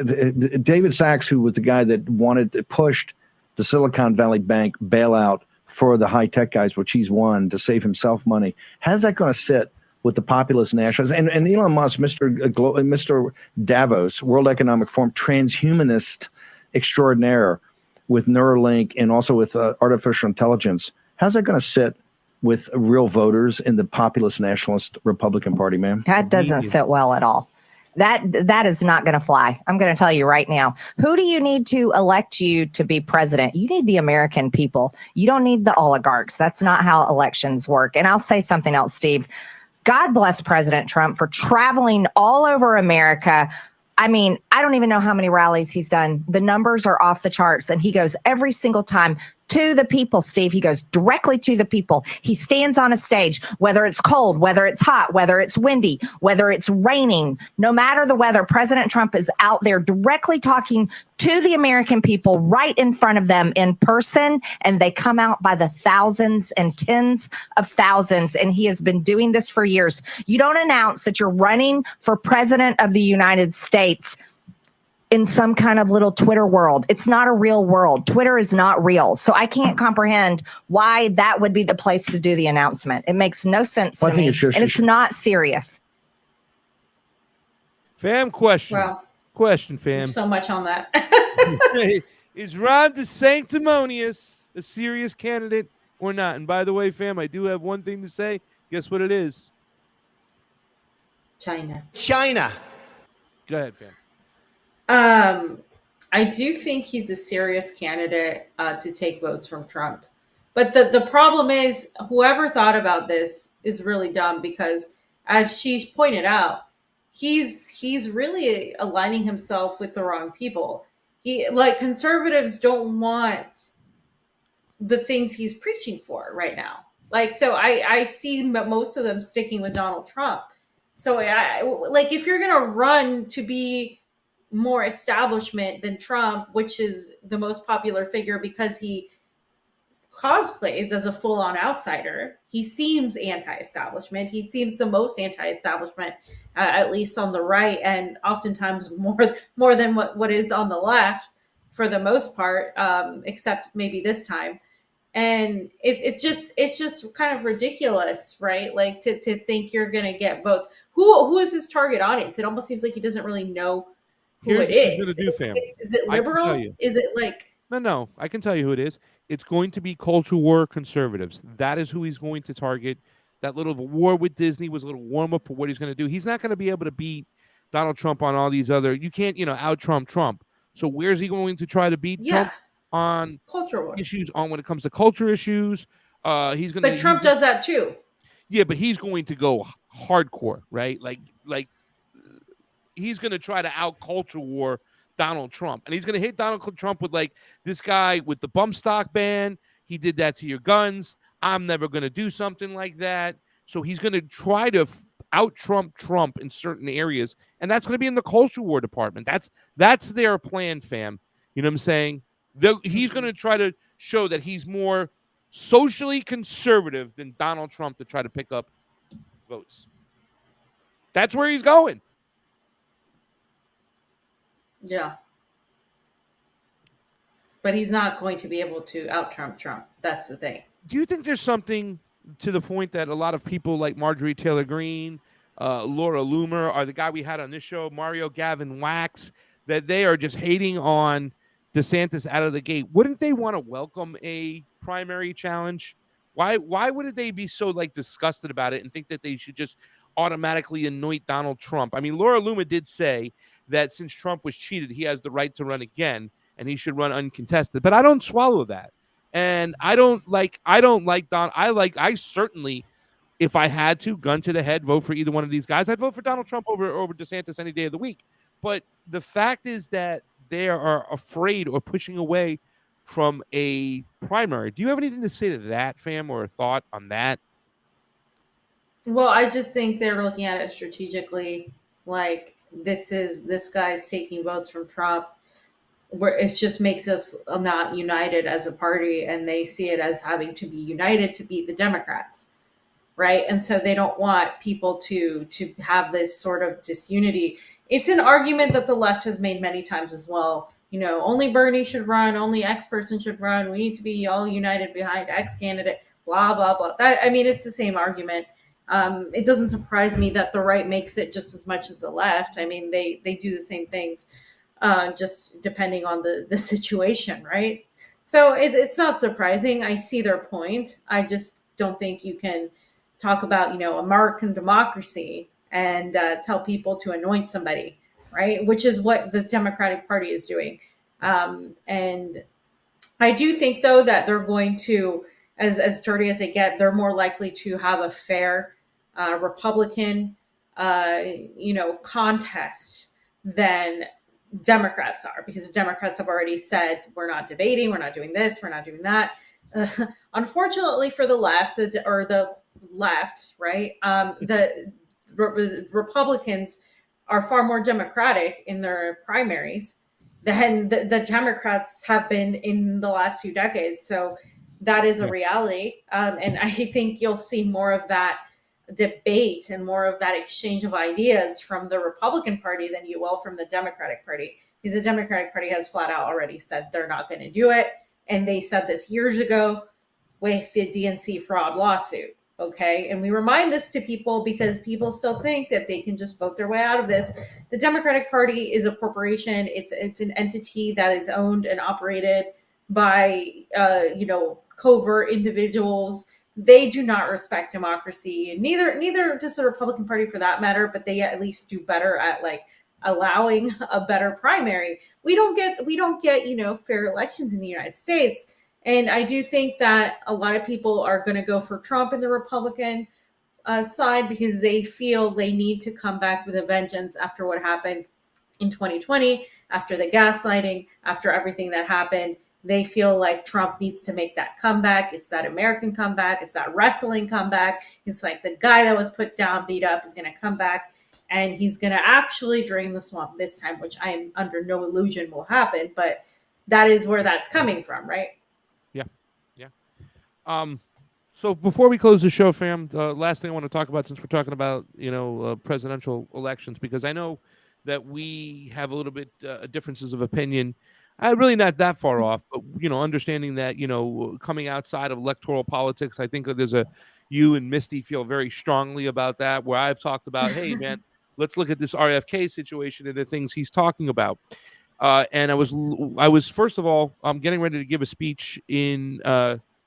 David Sachs, who was the guy that pushed the Silicon Valley Bank bailout for the high tech guys, which he's won to save himself money. How's that going to sit with the populist nationalists and Elon Musk, Mr. Davos, World Economic Forum, transhumanist extraordinaire with Neuralink and also with artificial intelligence? How's that going to sit with real voters in the populist nationalist Republican Party, ma'am? That doesn't sit well at all. That is not going to fly. I'm going to tell you right now. Who do you need to elect you to be president? You need the American people. You don't need the oligarchs. That's not how elections work. And I'll say something else, Steve. God bless President Trump for traveling all over America. I mean, I don't even know how many rallies he's done. The numbers are off the charts, and he goes every single time to the people, Steve. He goes directly to the people. He stands on a stage, whether it's cold, whether it's hot, whether it's windy, whether it's raining, no matter the weather, President Trump is out there directly talking to the American people right in front of them in person, and they come out by the thousands and tens of thousands, and he has been doing this for years. You don't announce that you're running for president of the United States in some kind of little Twitter world. It's not a real world. Twitter is not real. So I can't comprehend why that would be the place to do the announcement. It makes no sense to me, and it's not serious. Fam, question. Well, question, fam. so much on that. Is Ron DeSanctimonious a serious candidate or not? And by the way, fam, I do have one thing to say. Guess what it is? China. Go ahead, fam. I do think he's a serious candidate to take votes from Trump. But the problem is, whoever thought about this is really dumb because, as she pointed out, he's really aligning himself with the wrong people. Conservatives don't want the things he's preaching for right now. So I see most of them sticking with Donald Trump. So if you're going to run to be more establishment than Trump, which is the most popular figure because he cosplays as a full-on outsider. He seems anti-establishment. He seems the most anti-establishment, at least on the right, and oftentimes more than what is on the left for the most part, except maybe this time. And it's just kind of ridiculous, right? Like to think you're gonna get votes. Who is his target audience? It almost seems like he doesn't really know who Here's it what he's going to is. do, fam. Is it I can tell liberals? you. Is it like No, I can tell you who it is. It's going to be culture war conservatives. That is who he's going to target. That little war with Disney was a little warm up for what he's going to do. He's not going to be able to beat Donald Trump on all these other. You can't, out Trump. So where's he going to try to beat Trump on culture war issues? On when it comes to culture issues, he's going to. But Trump does that too. Yeah, but he's going to go hardcore, right? Like he's going to try to out culture war Donald Trump. And he's going to hit Donald Trump with like this guy with the bump stock ban. He did that to your guns. I'm never going to do something like that. So he's going to try to out Trump in certain areas. And that's going to be in the culture war department. That's their plan, fam. You know what I'm saying? He's going to try to show that he's more socially conservative than Donald Trump to try to pick up votes. That's where he's going. Yeah. But he's not going to be able to out Trump. That's the thing. Do you think there's something to the point that a lot of people like Marjorie Taylor Greene, Laura Loomer, or the guy we had on this show, Mario Gavin Wax, that they are just hating on DeSantis out of the gate? Wouldn't they want to welcome a primary challenge? Why would they be so like disgusted about it and think that they should just automatically anoint Donald Trump? I mean, Laura Loomer did say that since Trump was cheated, he has the right to run again and he should run uncontested. But I don't swallow that. And I don't like Don. I certainly, if I had to, gun to the head, vote for either one of these guys. I'd vote for Donald Trump over DeSantis any day of the week. But the fact is that they are afraid or pushing away from a primary. Do you have anything to say to that, fam, or a thought on that? Well, I just think they're looking at it strategically. Like this guy's taking votes from Trump, where it just makes us not united as a party, and they see it as having to be united to beat the Democrats, right? And so they don't want people to have this sort of disunity. It's an argument that the left has made many times as well. Only Bernie should run, only X person should run. We need to be all united behind X candidate, blah, blah, blah. It's the same argument. It doesn't surprise me that the right makes it just as much as the left. I mean, they do the same things, just depending on the situation, right? So it's not surprising. I see their point. I just don't think you can talk about, American democracy and tell people to anoint somebody, right? Which is what the Democratic Party is doing. And I do think, though, that they're going to, as dirty as they get, they're more likely to have a fair Republican, contest than Democrats are, because Democrats have already said, we're not debating, we're not doing this, we're not doing that. Unfortunately for the left, right? The Republicans are far more Democratic in their primaries than the Democrats have been in the last few decades. So that is a reality. And I think you'll see more of that debate and more of that exchange of ideas from the Republican Party than you will from the Democratic Party, because the Democratic Party has flat out already said they're not going to do it. And they said this years ago with the DNC fraud lawsuit. Okay. And we remind this to people because people still think that they can just vote their way out of this. The Democratic Party is a corporation. It's an entity that is owned and operated by, covert individuals. They do not respect democracy, and neither does the Republican Party for that matter, but they at least do better at like allowing a better primary. We don't get, fair elections in the United States. And I do think that a lot of people are going to go for Trump in the Republican side because they feel they need to come back with a vengeance after what happened in 2020, after the gaslighting, after everything that happened. They feel like Trump needs to make that comeback. It's that American comeback. It's that wrestling comeback. It's like the guy that was put down, beat up, is going to come back, and he's going to actually drain the swamp this time, which I am under no illusion will happen. But that is where that's coming from, right? Yeah. So before we close the show, fam, last thing I want to talk about, since we're talking about, presidential elections, because I know that we have a little bit differences of opinion Really not that far off, but understanding that coming outside of electoral politics, I think that you and Misty feel very strongly about that. Where I've talked about, hey man, let's look at this RFK situation and the things he's talking about. And I was first of all, I'm getting ready to give a speech in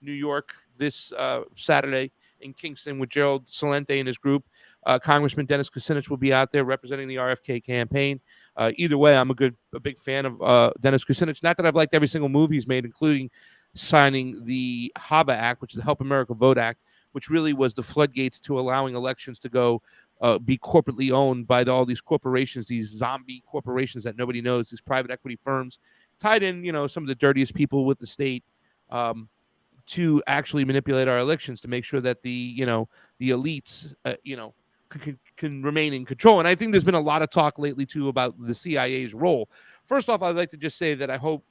New York this Saturday in Kingston with Gerald Celente and his group. Congressman Dennis Kucinich will be out there representing the RFK campaign. Either way, I'm a big fan of Dennis Kucinich. Not that I've liked every single move he's made, including signing the HAVA Act, which is the Help America Vote Act, which really was the floodgates to allowing elections to go be corporately owned by all these corporations, these zombie corporations that nobody knows, these private equity firms, tied in, some of the dirtiest people with the state, to actually manipulate our elections to make sure that the elites, can remain in control. And I think there's been a lot of talk lately too about the CIA's role. First off, I'd like to just say that I hope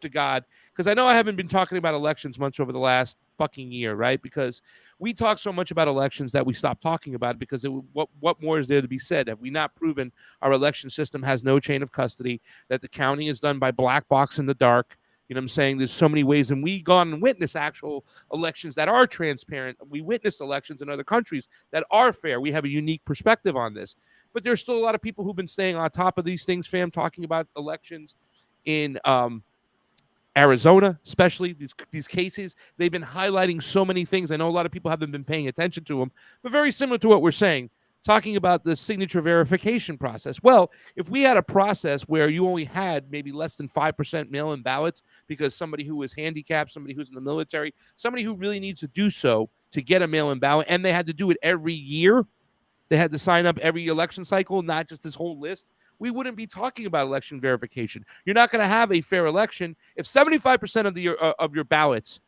to God, because I know I haven't been talking about elections much over the last fucking year, right? Because we talk so much about elections that we stopped talking about it because what more is there to be said? Have we not proven our election system has no chain of custody, that the counting is done by black box in the dark? You know what I'm saying? There's so many ways, and we gone and witness actual elections that are transparent. We witnessed elections in other countries that are fair. We have a unique perspective on this. But there's still a lot of people who've been staying on top of these things, fam, talking about elections in Arizona, especially these cases. They've been highlighting so many things. I know a lot of people haven't been paying attention to them, but very similar to what we're saying, talking about the signature verification process. Well, if we had a process where you only had maybe less than 5% mail-in ballots because somebody who was handicapped, somebody who's in the military, somebody who really needs to do so to get a mail-in ballot, and they had to do it every year, they had to sign up every election cycle, not just this whole list, we wouldn't be talking about election verification. You're not going to have a fair election if 75% of your ballots,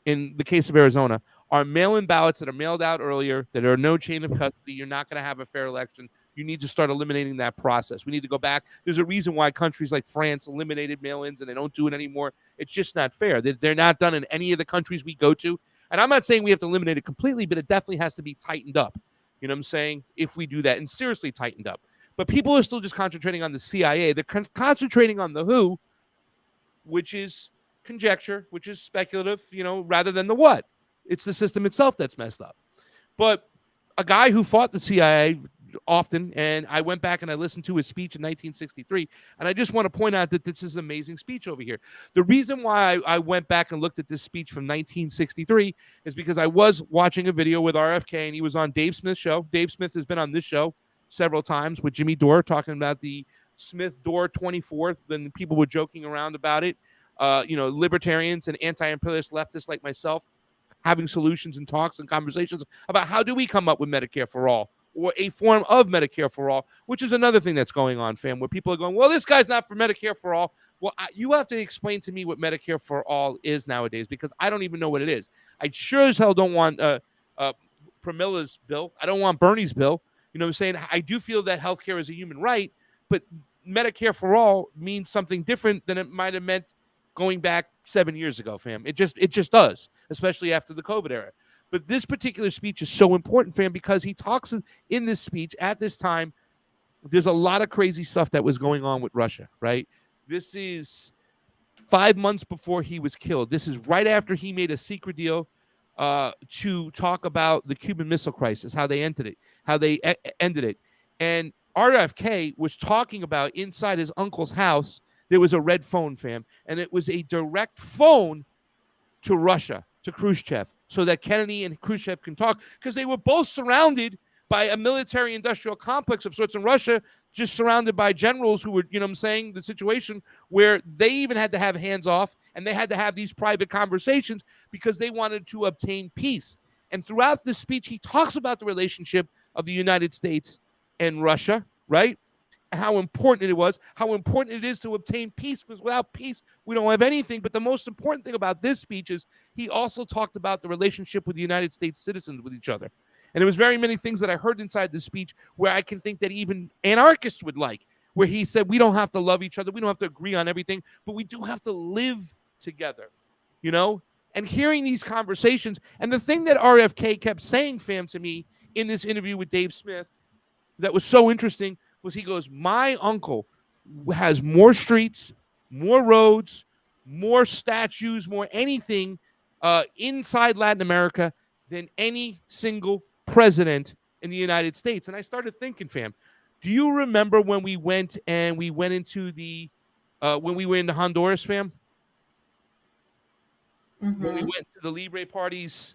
in the case of Arizona, are mail-in ballots that are mailed out earlier, that are no chain of custody. You're not going to have a fair election. You need to start eliminating that process. We need to go back. There's a reason why countries like France eliminated mail-ins and they don't do it anymore. It's just not fair. They're not done in any of the countries we go to. And I'm not saying we have to eliminate it completely, but it definitely has to be tightened up. You know what I'm saying? If we do that, and seriously tightened up. But people are still just concentrating on the CIA. They're concentrating on the who, which is conjecture, which is speculative, rather than the what. It's the system itself that's messed up. But a guy who fought the CIA often, and I went back and I listened to his speech in 1963, and I just want to point out that this is an amazing speech over here. The reason why I went back and looked at this speech from 1963 is because I was watching a video with RFK, and he was on Dave Smith's show. Dave Smith has been on this show several times with Jimmy Dore, talking about the Smith-Dore 24th, then people were joking around about it. Libertarians and anti-imperialist leftists like myself having solutions and talks and conversations about how do we come up with Medicare for all, or a form of Medicare for all, which is another thing that's going on, fam, where people are going, well, this guy's not for Medicare for all. Well, you have to explain to me what Medicare for all is nowadays, because I don't even know what it is. I sure as hell don't want Pramila's bill. I don't want Bernie's bill. You know what I'm saying? I do feel that healthcare is a human right, but Medicare for all means something different than it might have meant going back 7 years ago, fam. It just does, especially after the COVID era. But this particular speech is so important, fam, because he talks in this speech at this time. There's a lot of crazy stuff that was going on with Russia, right? This is 5 months before he was killed. This is right after he made a secret deal to talk about the Cuban Missile Crisis, how they ended it. And RFK was talking about inside his uncle's house, there was a red phone, fam, and it was a direct phone to Russia, to Khrushchev, so that Kennedy and Khrushchev can talk, because they were both surrounded by a military-industrial complex of sorts in Russia, just surrounded by generals who were, the situation where they even had to have hands off, and they had to have these private conversations because they wanted to obtain peace. And throughout this speech, he talks about the relationship of the United States and Russia, right? How important it was, how important it is to obtain peace, because without peace, we don't have anything. But the most important thing about this speech is he also talked about the relationship with the United States citizens with each other. And there was very many things that I heard inside this speech where I can think that even anarchists would like, where he said, we don't have to love each other, we don't have to agree on everything, but we do have to live together, And hearing these conversations, and the thing that RFK kept saying, fam, to me in this interview with Dave Smith that was so interesting was he goes, my uncle has more streets, more roads, more statues, more anything inside Latin America than any single president in the United States. And I started thinking, fam, do you remember when we went into the when we were in Honduras, fam? When we went to the Libre Party's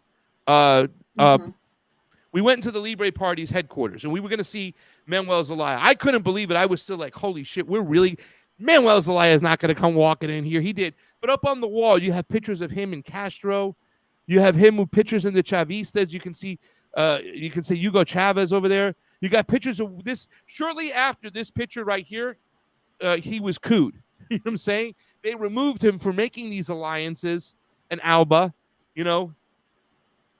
we went into the Libre Party's headquarters, and we were going to see Manuel Zelaya. I couldn't believe it. I was still like, holy shit, Manuel Zelaya is not going to come walking in here. He did. But up on the wall, you have pictures of him and Castro. You have him with pictures in the Chavistas. You can see Hugo Chavez over there. You got pictures of this. Shortly after this picture right here, he was cooed. You know what I'm saying? They removed him for making these alliances and Alba, you know.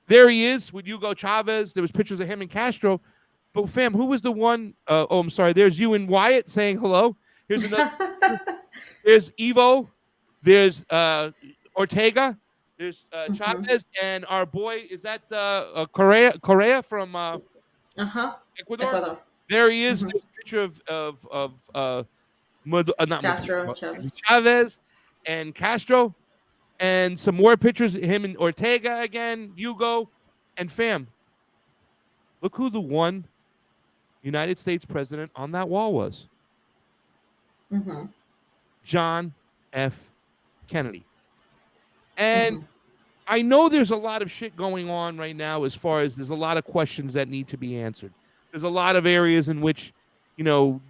There he is with Hugo Chavez. There was pictures of him and Castro. But fam, who was the one? I'm sorry. There's you and Wyatt saying hello. Here's another. There's Evo. There's Ortega. There's Chavez and our boy. Is that Correa from Ecuador? There he is. There's a picture of not Castro, Chavez and Castro. And some more pictures of him and Ortega again, Hugo, and fam. Look who the one United States president on that wall was. John F. Kennedy. And I know there's a lot of shit going on right now as far as there's a lot of questions that need to be answered. There's a lot of areas in which, RFK,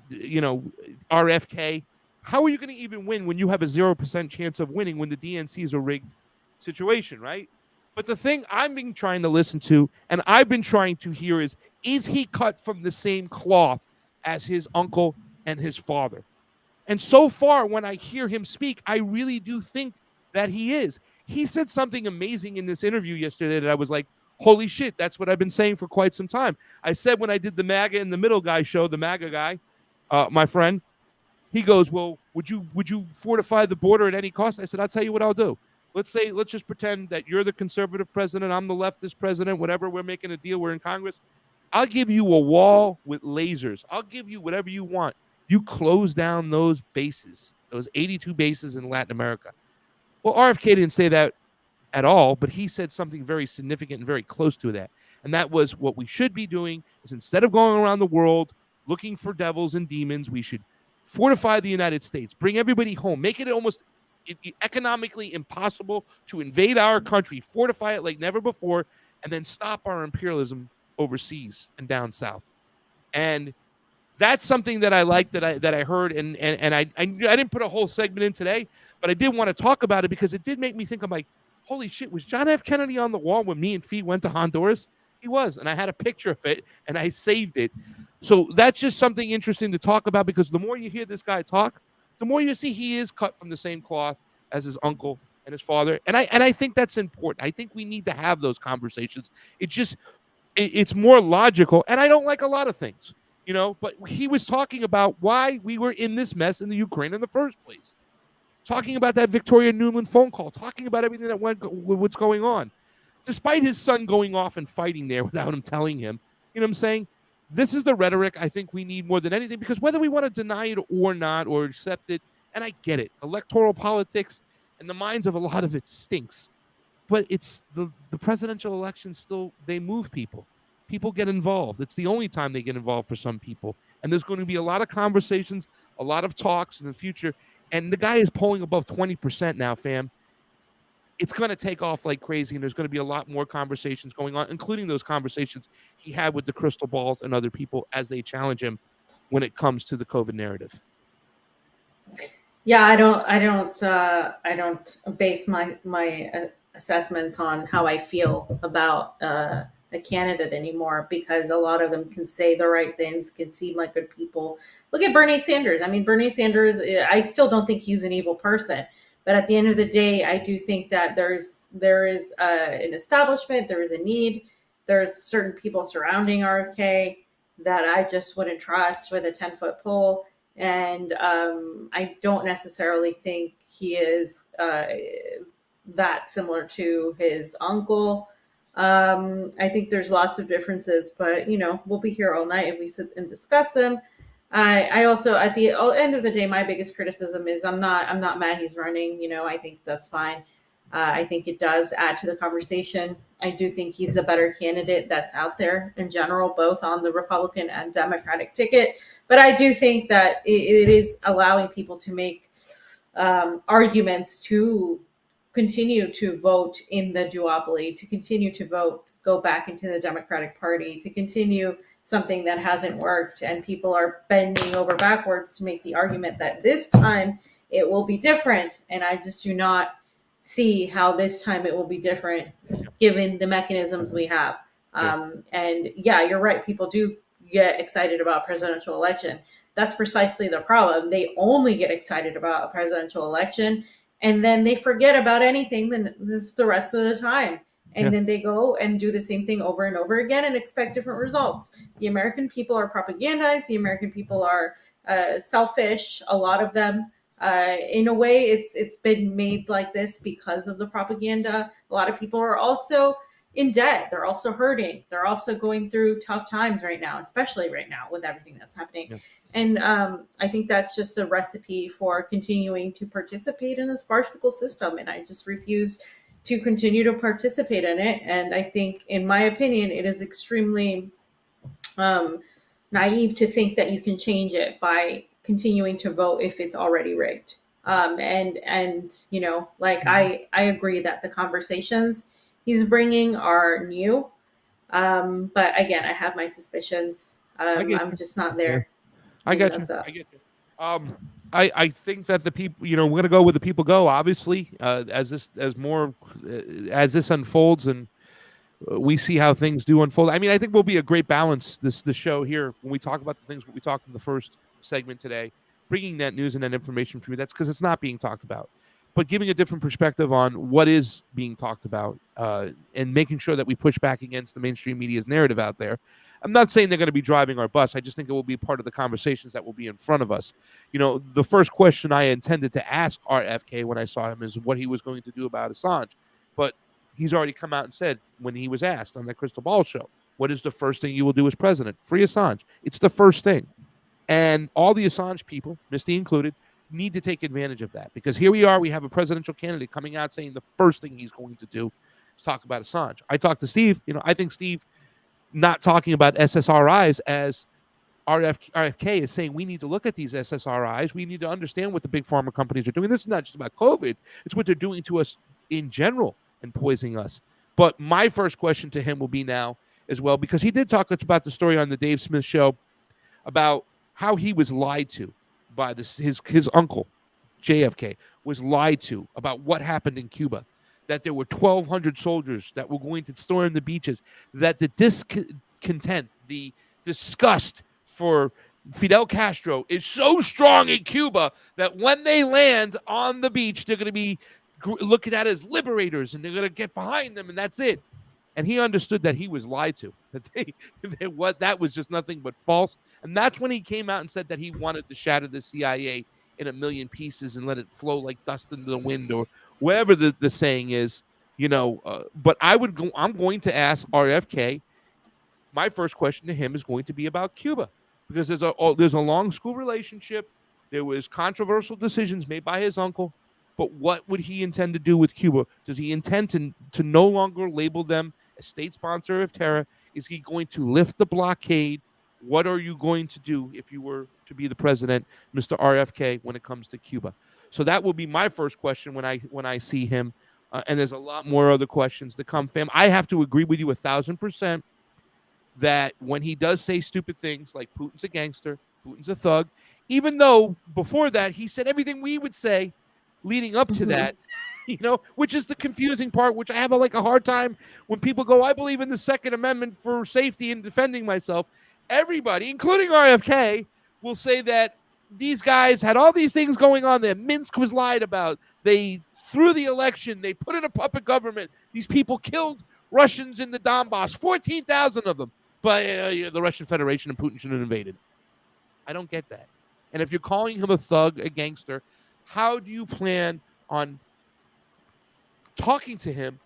how are you going to even win when you have a 0% chance of winning when the DNC is a rigged situation, right? But the thing I've been trying to listen to and I've been trying to hear is he cut from the same cloth as his uncle and his father? And so far, when I hear him speak, I really do think that he is. He said something amazing in this interview yesterday that I was like, holy shit, that's what I've been saying for quite some time. I said when I did the MAGA in the Middle guy show, the MAGA guy, my friend, he goes, well, would you fortify the border at any cost? I said, I'll tell you what I'll do. Let's just pretend that you're the conservative president, I'm the leftist president, whatever, we're making a deal, we're in Congress. I'll give you a wall with lasers. I'll give you whatever you want. You close down those bases, those 82 bases in Latin America. Well, RFK didn't say that at all, but he said something very significant and very close to that. And that was what we should be doing is instead of going around the world looking for devils and demons, we should fortify the United States, bring everybody home, make it almost economically impossible to invade our country, fortify it like never before, and then stop our imperialism overseas and down south. And that's something that I like that I heard, and I didn't put a whole segment in today, but I did want to talk about it because it did make me think. I'm like, holy shit, was John F. Kennedy on the wall when me and Fee went to Honduras? He was, and I had a picture of it, and I saved it. So that's just something interesting to talk about because the more you hear this guy talk, the more you see he is cut from the same cloth as his uncle and his father. And I think that's important. I think we need to have those conversations. It's more logical. And I don't like a lot of things, but he was talking about why we were in this mess in the Ukraine in the first place. Talking about that Victoria Nuland phone call, talking about everything that what's going on. Despite his son going off and fighting there without him telling him, you know what I'm saying? This is the rhetoric I think we need more than anything, because whether we want to deny it or not or accept it, and I get it, electoral politics and the minds of a lot of it stinks. But it's the presidential elections still, they move people. People get involved. It's the only time they get involved for some people. And there's going to be a lot of conversations, a lot of talks in the future. And the guy is polling above 20% now, fam. It's going to take off like crazy, and there's going to be a lot more conversations going on, including those conversations he had with the crystal balls and other people as they challenge him when it comes to the COVID narrative. Yeah, I don't base my assessments on how I feel about a candidate anymore, because a lot of them can say the right things, can seem like good people. Look at Bernie Sanders. I mean, Bernie Sanders, I still don't think he's an evil person. But at the end of the day, I do think that there is an establishment, there is a need, there's certain people surrounding RFK that I just wouldn't trust with a 10-foot pole. And I don't necessarily think he is that similar to his uncle. I think there's lots of differences, but we'll be here all night if we sit and discuss them. I also, at the end of the day, my biggest criticism is I'm not mad he's running. I think that's fine. I think it does add to the conversation. I do think he's a better candidate that's out there in general, both on the Republican and Democratic ticket. But I do think that it is allowing people to make arguments to continue to vote in the duopoly, to continue to go back into the Democratic Party, to continue something that hasn't worked. And people are bending over backwards to make the argument that this time it will be different. And I just do not see how this time it will be different given the mechanisms we have. And yeah, you're right. People do get excited about presidential election. That's precisely the problem. They only get excited about a presidential election and then they forget about anything the rest of the time. And then they go and do the same thing over and over again and expect different results. The American people are propagandized. The American people are selfish. A lot of them, in a way, it's been made like this because of the propaganda. A lot of people are also in debt. They're also hurting. They're also going through tough times right now, especially right now with everything that's happening. Yeah. And I think that's just a recipe for continuing to participate in this farcical system. And I just refuse to continue to participate in it. And I think, in my opinion, it is extremely naive to think that you can change it by continuing to vote if it's already rigged. I agree that the conversations he's bringing are new. But again, I have my suspicions. I'm just not there. Yeah. I get you. I think that the people, we're going to go where the people go, obviously, as this unfolds and we see how things do unfold. I mean, I think we'll be a great balance, the show here, when we talk about the things we talked in the first segment today, bringing that news and that information for you. That's because it's not being talked about, but giving a different perspective on what is being talked about, and making sure that we push back against the mainstream media's narrative out there. I'm not saying they're going to be driving our bus. I just think it will be part of the conversations that will be in front of us. The first question I intended to ask RFK when I saw him is what he was going to do about Assange. But he's already come out and said, when he was asked on that Crystal Ball show, what is the first thing you will do as president? Free Assange. It's the first thing. And all the Assange people, Misty included, need to take advantage of that, because here we are, we have a presidential candidate coming out saying the first thing he's going to do is talk about Assange. I talked to Steve, I think Steve not talking about SSRIs as RFK is saying we need to look at these SSRIs. We need to understand what the big pharma companies are doing. This is not just about COVID. It's what they're doing to us in general and poisoning us. But my first question to him will be now as well, because he did talk about the story on the Dave Smith show about how he was lied to by his uncle, JFK, was lied to about what happened in Cuba, that there were 1,200 soldiers that were going to storm the beaches, that the discontent, the disgust for Fidel Castro is so strong in Cuba that when they land on the beach, they're going to be looked at as liberators and they're going to get behind them, and that's it. And he understood that he was lied to, that that was just nothing but false. And that's when he came out and said that he wanted to shatter the CIA in a million pieces and let it flow like dust into the wind, or wherever the saying is, but I'm going to ask RFK. My first question to him is going to be about Cuba, because there's a long school relationship. There was controversial decisions made by his uncle, but what would he intend to do with Cuba? Does he intend to no longer label them a state sponsor of terror? Is he going to lift the blockade? What are you going to do if you were to be the president, Mr. RFK, when it comes to Cuba? So that will be my first question when I see him. And there's a lot more other questions to come, fam. I have to agree with you 1,000% that when he does say stupid things like Putin's a gangster, Putin's a thug, even though before that he said everything we would say leading up to that, which is the confusing part, which I have a hard time when people go, I believe in the Second Amendment for safety and defending myself. Everybody, including RFK, will say that these guys had all these things going on there. Minsk was lied about. They threw the election. They put in a puppet government. These people killed Russians in the Donbass, 14,000 of them. But the Russian Federation and Putin should have invaded. I don't get that. And if you're calling him a thug, a gangster, how do you plan on talking to him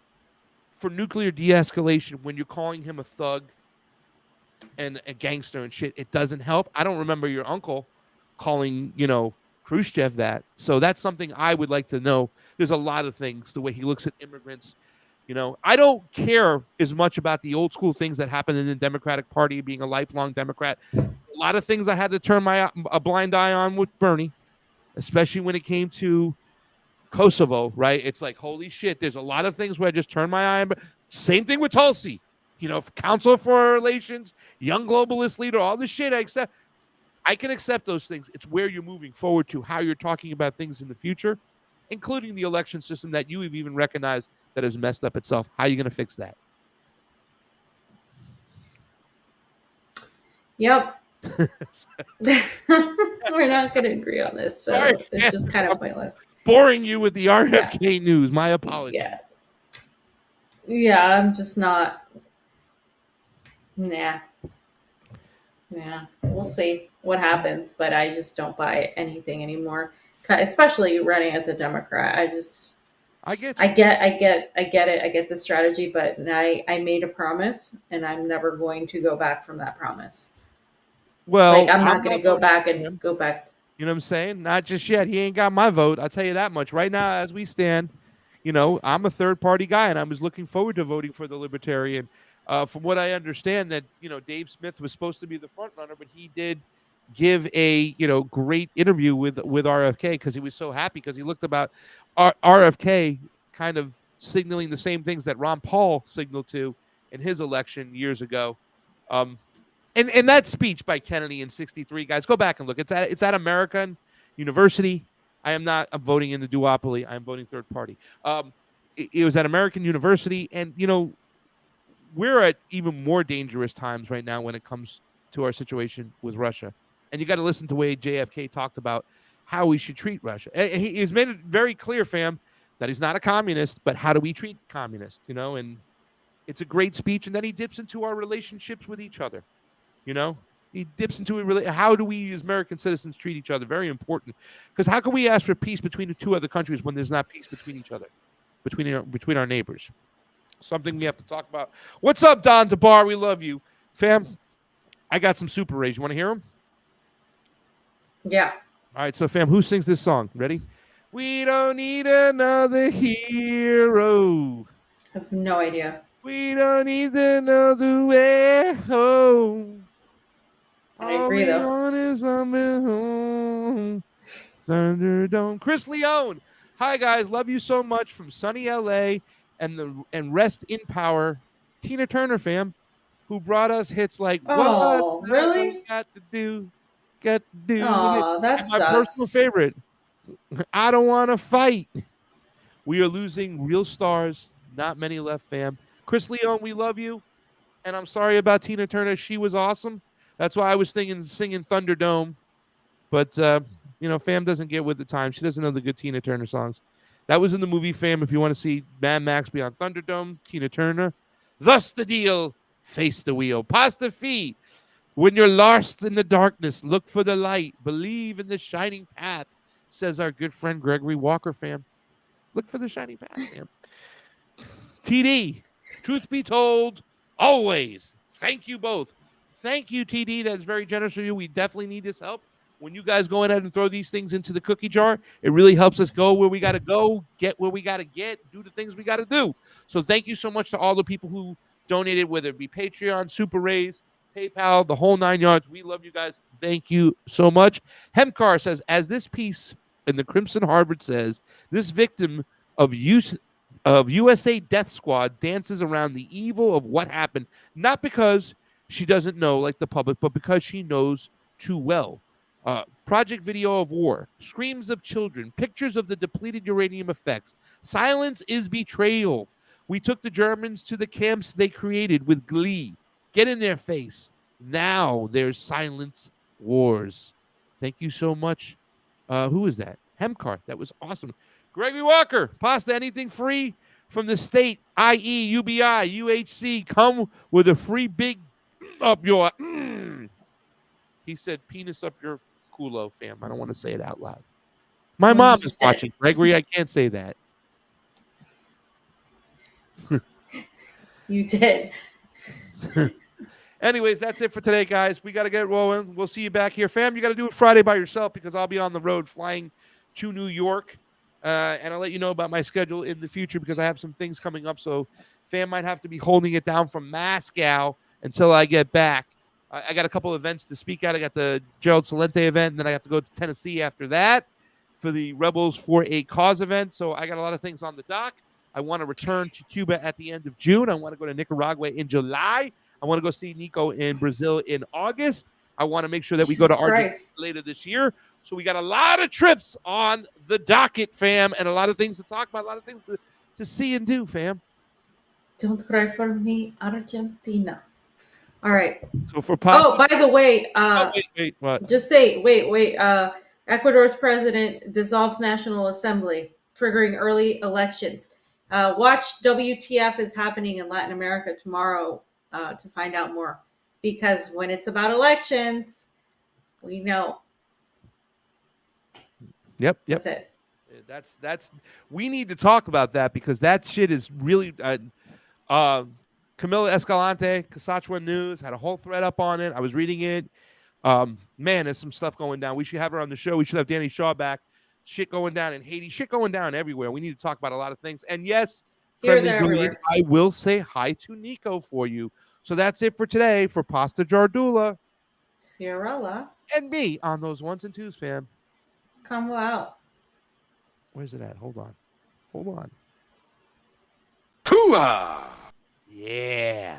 for nuclear de-escalation when you're calling him a thug and a gangster and shit, it doesn't help. I don't remember your uncle calling, Khrushchev that. So that's something I would like to know. There's a lot of things, the way he looks at immigrants. I don't care as much about the old school things that happened in the Democratic Party, being a lifelong Democrat. A lot of things I had to turn a blind eye on with Bernie, especially when it came to Kosovo, right? It's like, holy shit, there's a lot of things where I just turn my eye on. Same thing with Tulsi, Council of Foreign Relations, young globalist leader, all this shit I can accept those things. It's where you're moving forward to, how you're talking about things in the future, including the election system that you have even recognized that has messed up itself. How are you going to fix that? Yep. We're not going to agree on this, so Sorry, it's just kind of pointless. Boring you with the RFK news. My apologies. Yeah, I'm just not. Nah. Yeah, we'll see what happens, but I just don't buy anything anymore. Especially running as a Democrat, I get it. I get the strategy, but I made a promise, and I'm never going to go back from that promise. Well, I'm not going to go back and go back. You know what I'm saying? Not just yet. He ain't got my vote. I'll tell you that much. Right now, as we stand, I'm a third party guy, and I was looking forward to voting for the Libertarian. From what I understand, that Dave Smith was supposed to be the front runner, but he did give a great interview with RFK because he was so happy because he looked about RFK kind of signaling the same things that Ron Paul signaled to in his election years ago. And that speech by Kennedy in '63, guys, go back and look. It's at American University. I'm voting in the duopoly. I'm voting third party. It was at American University, and we're at even more dangerous times right now when it comes to our situation with Russia. And you got to listen to the way JFK talked about how we should treat Russia. He's made it very clear, fam, that he's not a communist, but how do we treat communists? And it's a great speech. And then he dips into our relationships with each other. He dips into how do we as American citizens treat each other? Very important. Because how can we ask for peace between the two other countries when there's not peace between each other, between our neighbors? Something we have to talk about. What's up, Don DeBar? We love you. Fam, I got some Super Rays. You want to hear them? Yeah. All right, so fam, who sings this song? Ready? We don't need another hero. I have no idea. We don't need another way home. I agree, though. All we want is home. Thunderdome. Chris Leone. Hi, guys. Love you so much from sunny LA and rest in power. Tina Turner, fam, who brought us hits like, oh, what really? got to do. Oh, that and sucks. my personal favorite, I don't want to fight. We are losing real stars. Not many left, fam. Chris Leone, we love you. And I'm sorry about Tina Turner. She was awesome. That's why I was singing Thunderdome. But, fam doesn't get with the time. She doesn't know the good Tina Turner songs. That was in the movie, fam. If you want to see Mad Max Beyond Thunderdome, Tina Turner. Thus the deal. Face the wheel. Pasta fee. When you're lost in the darkness, look for the light. Believe in the shining path, says our good friend Gregory Walker, fam. Look for the shining path, fam. TD, truth be told, always. Thank you both. Thank you, TD. That's very generous of you. We definitely need this help. When you guys go ahead and throw these things into the cookie jar, it really helps us go where we got to go, get where we got to get, do the things we got to do. So thank you so much to all the people who donated, whether it be Patreon, Super Rays, PayPal, the whole 9 yards. We love you guys. Thank you so much. Hemkar says, as this piece in the Crimson Harvard says, this victim of USA Death Squad dances around the evil of what happened, not because she doesn't know like the public, but because she knows too well. Project video of war, screams of children, pictures of the depleted uranium effects. Silence is betrayal. We took the Germans to the camps they created with glee. Get in their face. Now there's silence wars. Thank you so much. Who is that? Hemkart. That was awesome. Gregory Walker. Pasta, anything free from the state, i.e. UBI, UHC, come with a free big up your... He said penis up your culo, fam. I don't want to say it out loud. My mom is watching. Gregory, I can't say that. You did. Anyways, that's it for today, guys. We got to get rolling. We'll see you back here. Fam, you got to do it Friday by yourself because I'll be on the road flying to New York. And I'll let you know about my schedule in the future because I have some things coming up. So Fam might have to be holding it down from Moscow until I get back. I got a couple events to speak at. I got the Gerald Salente event, and then I have to go to Tennessee after that for the Rebels for a Cause event. So I got a lot of things on the dock. I want to return to Cuba at the end of June. I want to go to Nicaragua in July. I want to go see Nico in Brazil in August. I want to make sure that we go to Jesus Argentina Christ. later this year. So we got a lot of trips on the docket, fam, and a lot of things to talk about, a lot of things to see and do, fam. Don't cry for me, Argentina. All right. So for pasta, Oh, by the way, wait, what? just say, wait. Ecuador's president dissolves National Assembly, triggering early elections. Watch WTF is happening in Latin America tomorrow to find out more. Because when it's about elections, we know. Yep. That's it. That's we need to talk about that because that shit is really Camila Escalante, Saskatchewan News, had a whole thread up on it. I was reading it. Man, there's some stuff going down. We should have her on the show. We should have Danny Shaw back. Shit going down in Haiti. Shit going down everywhere. We need to talk about a lot of things. And yes, Here, there, everywhere. I will say hi to Nico for you. So that's it for today for Pasta Jardula. Fiorella, And me on those ones and twos, fam. come out. Where's it at? Hold on. Hoo-ah! Yeah.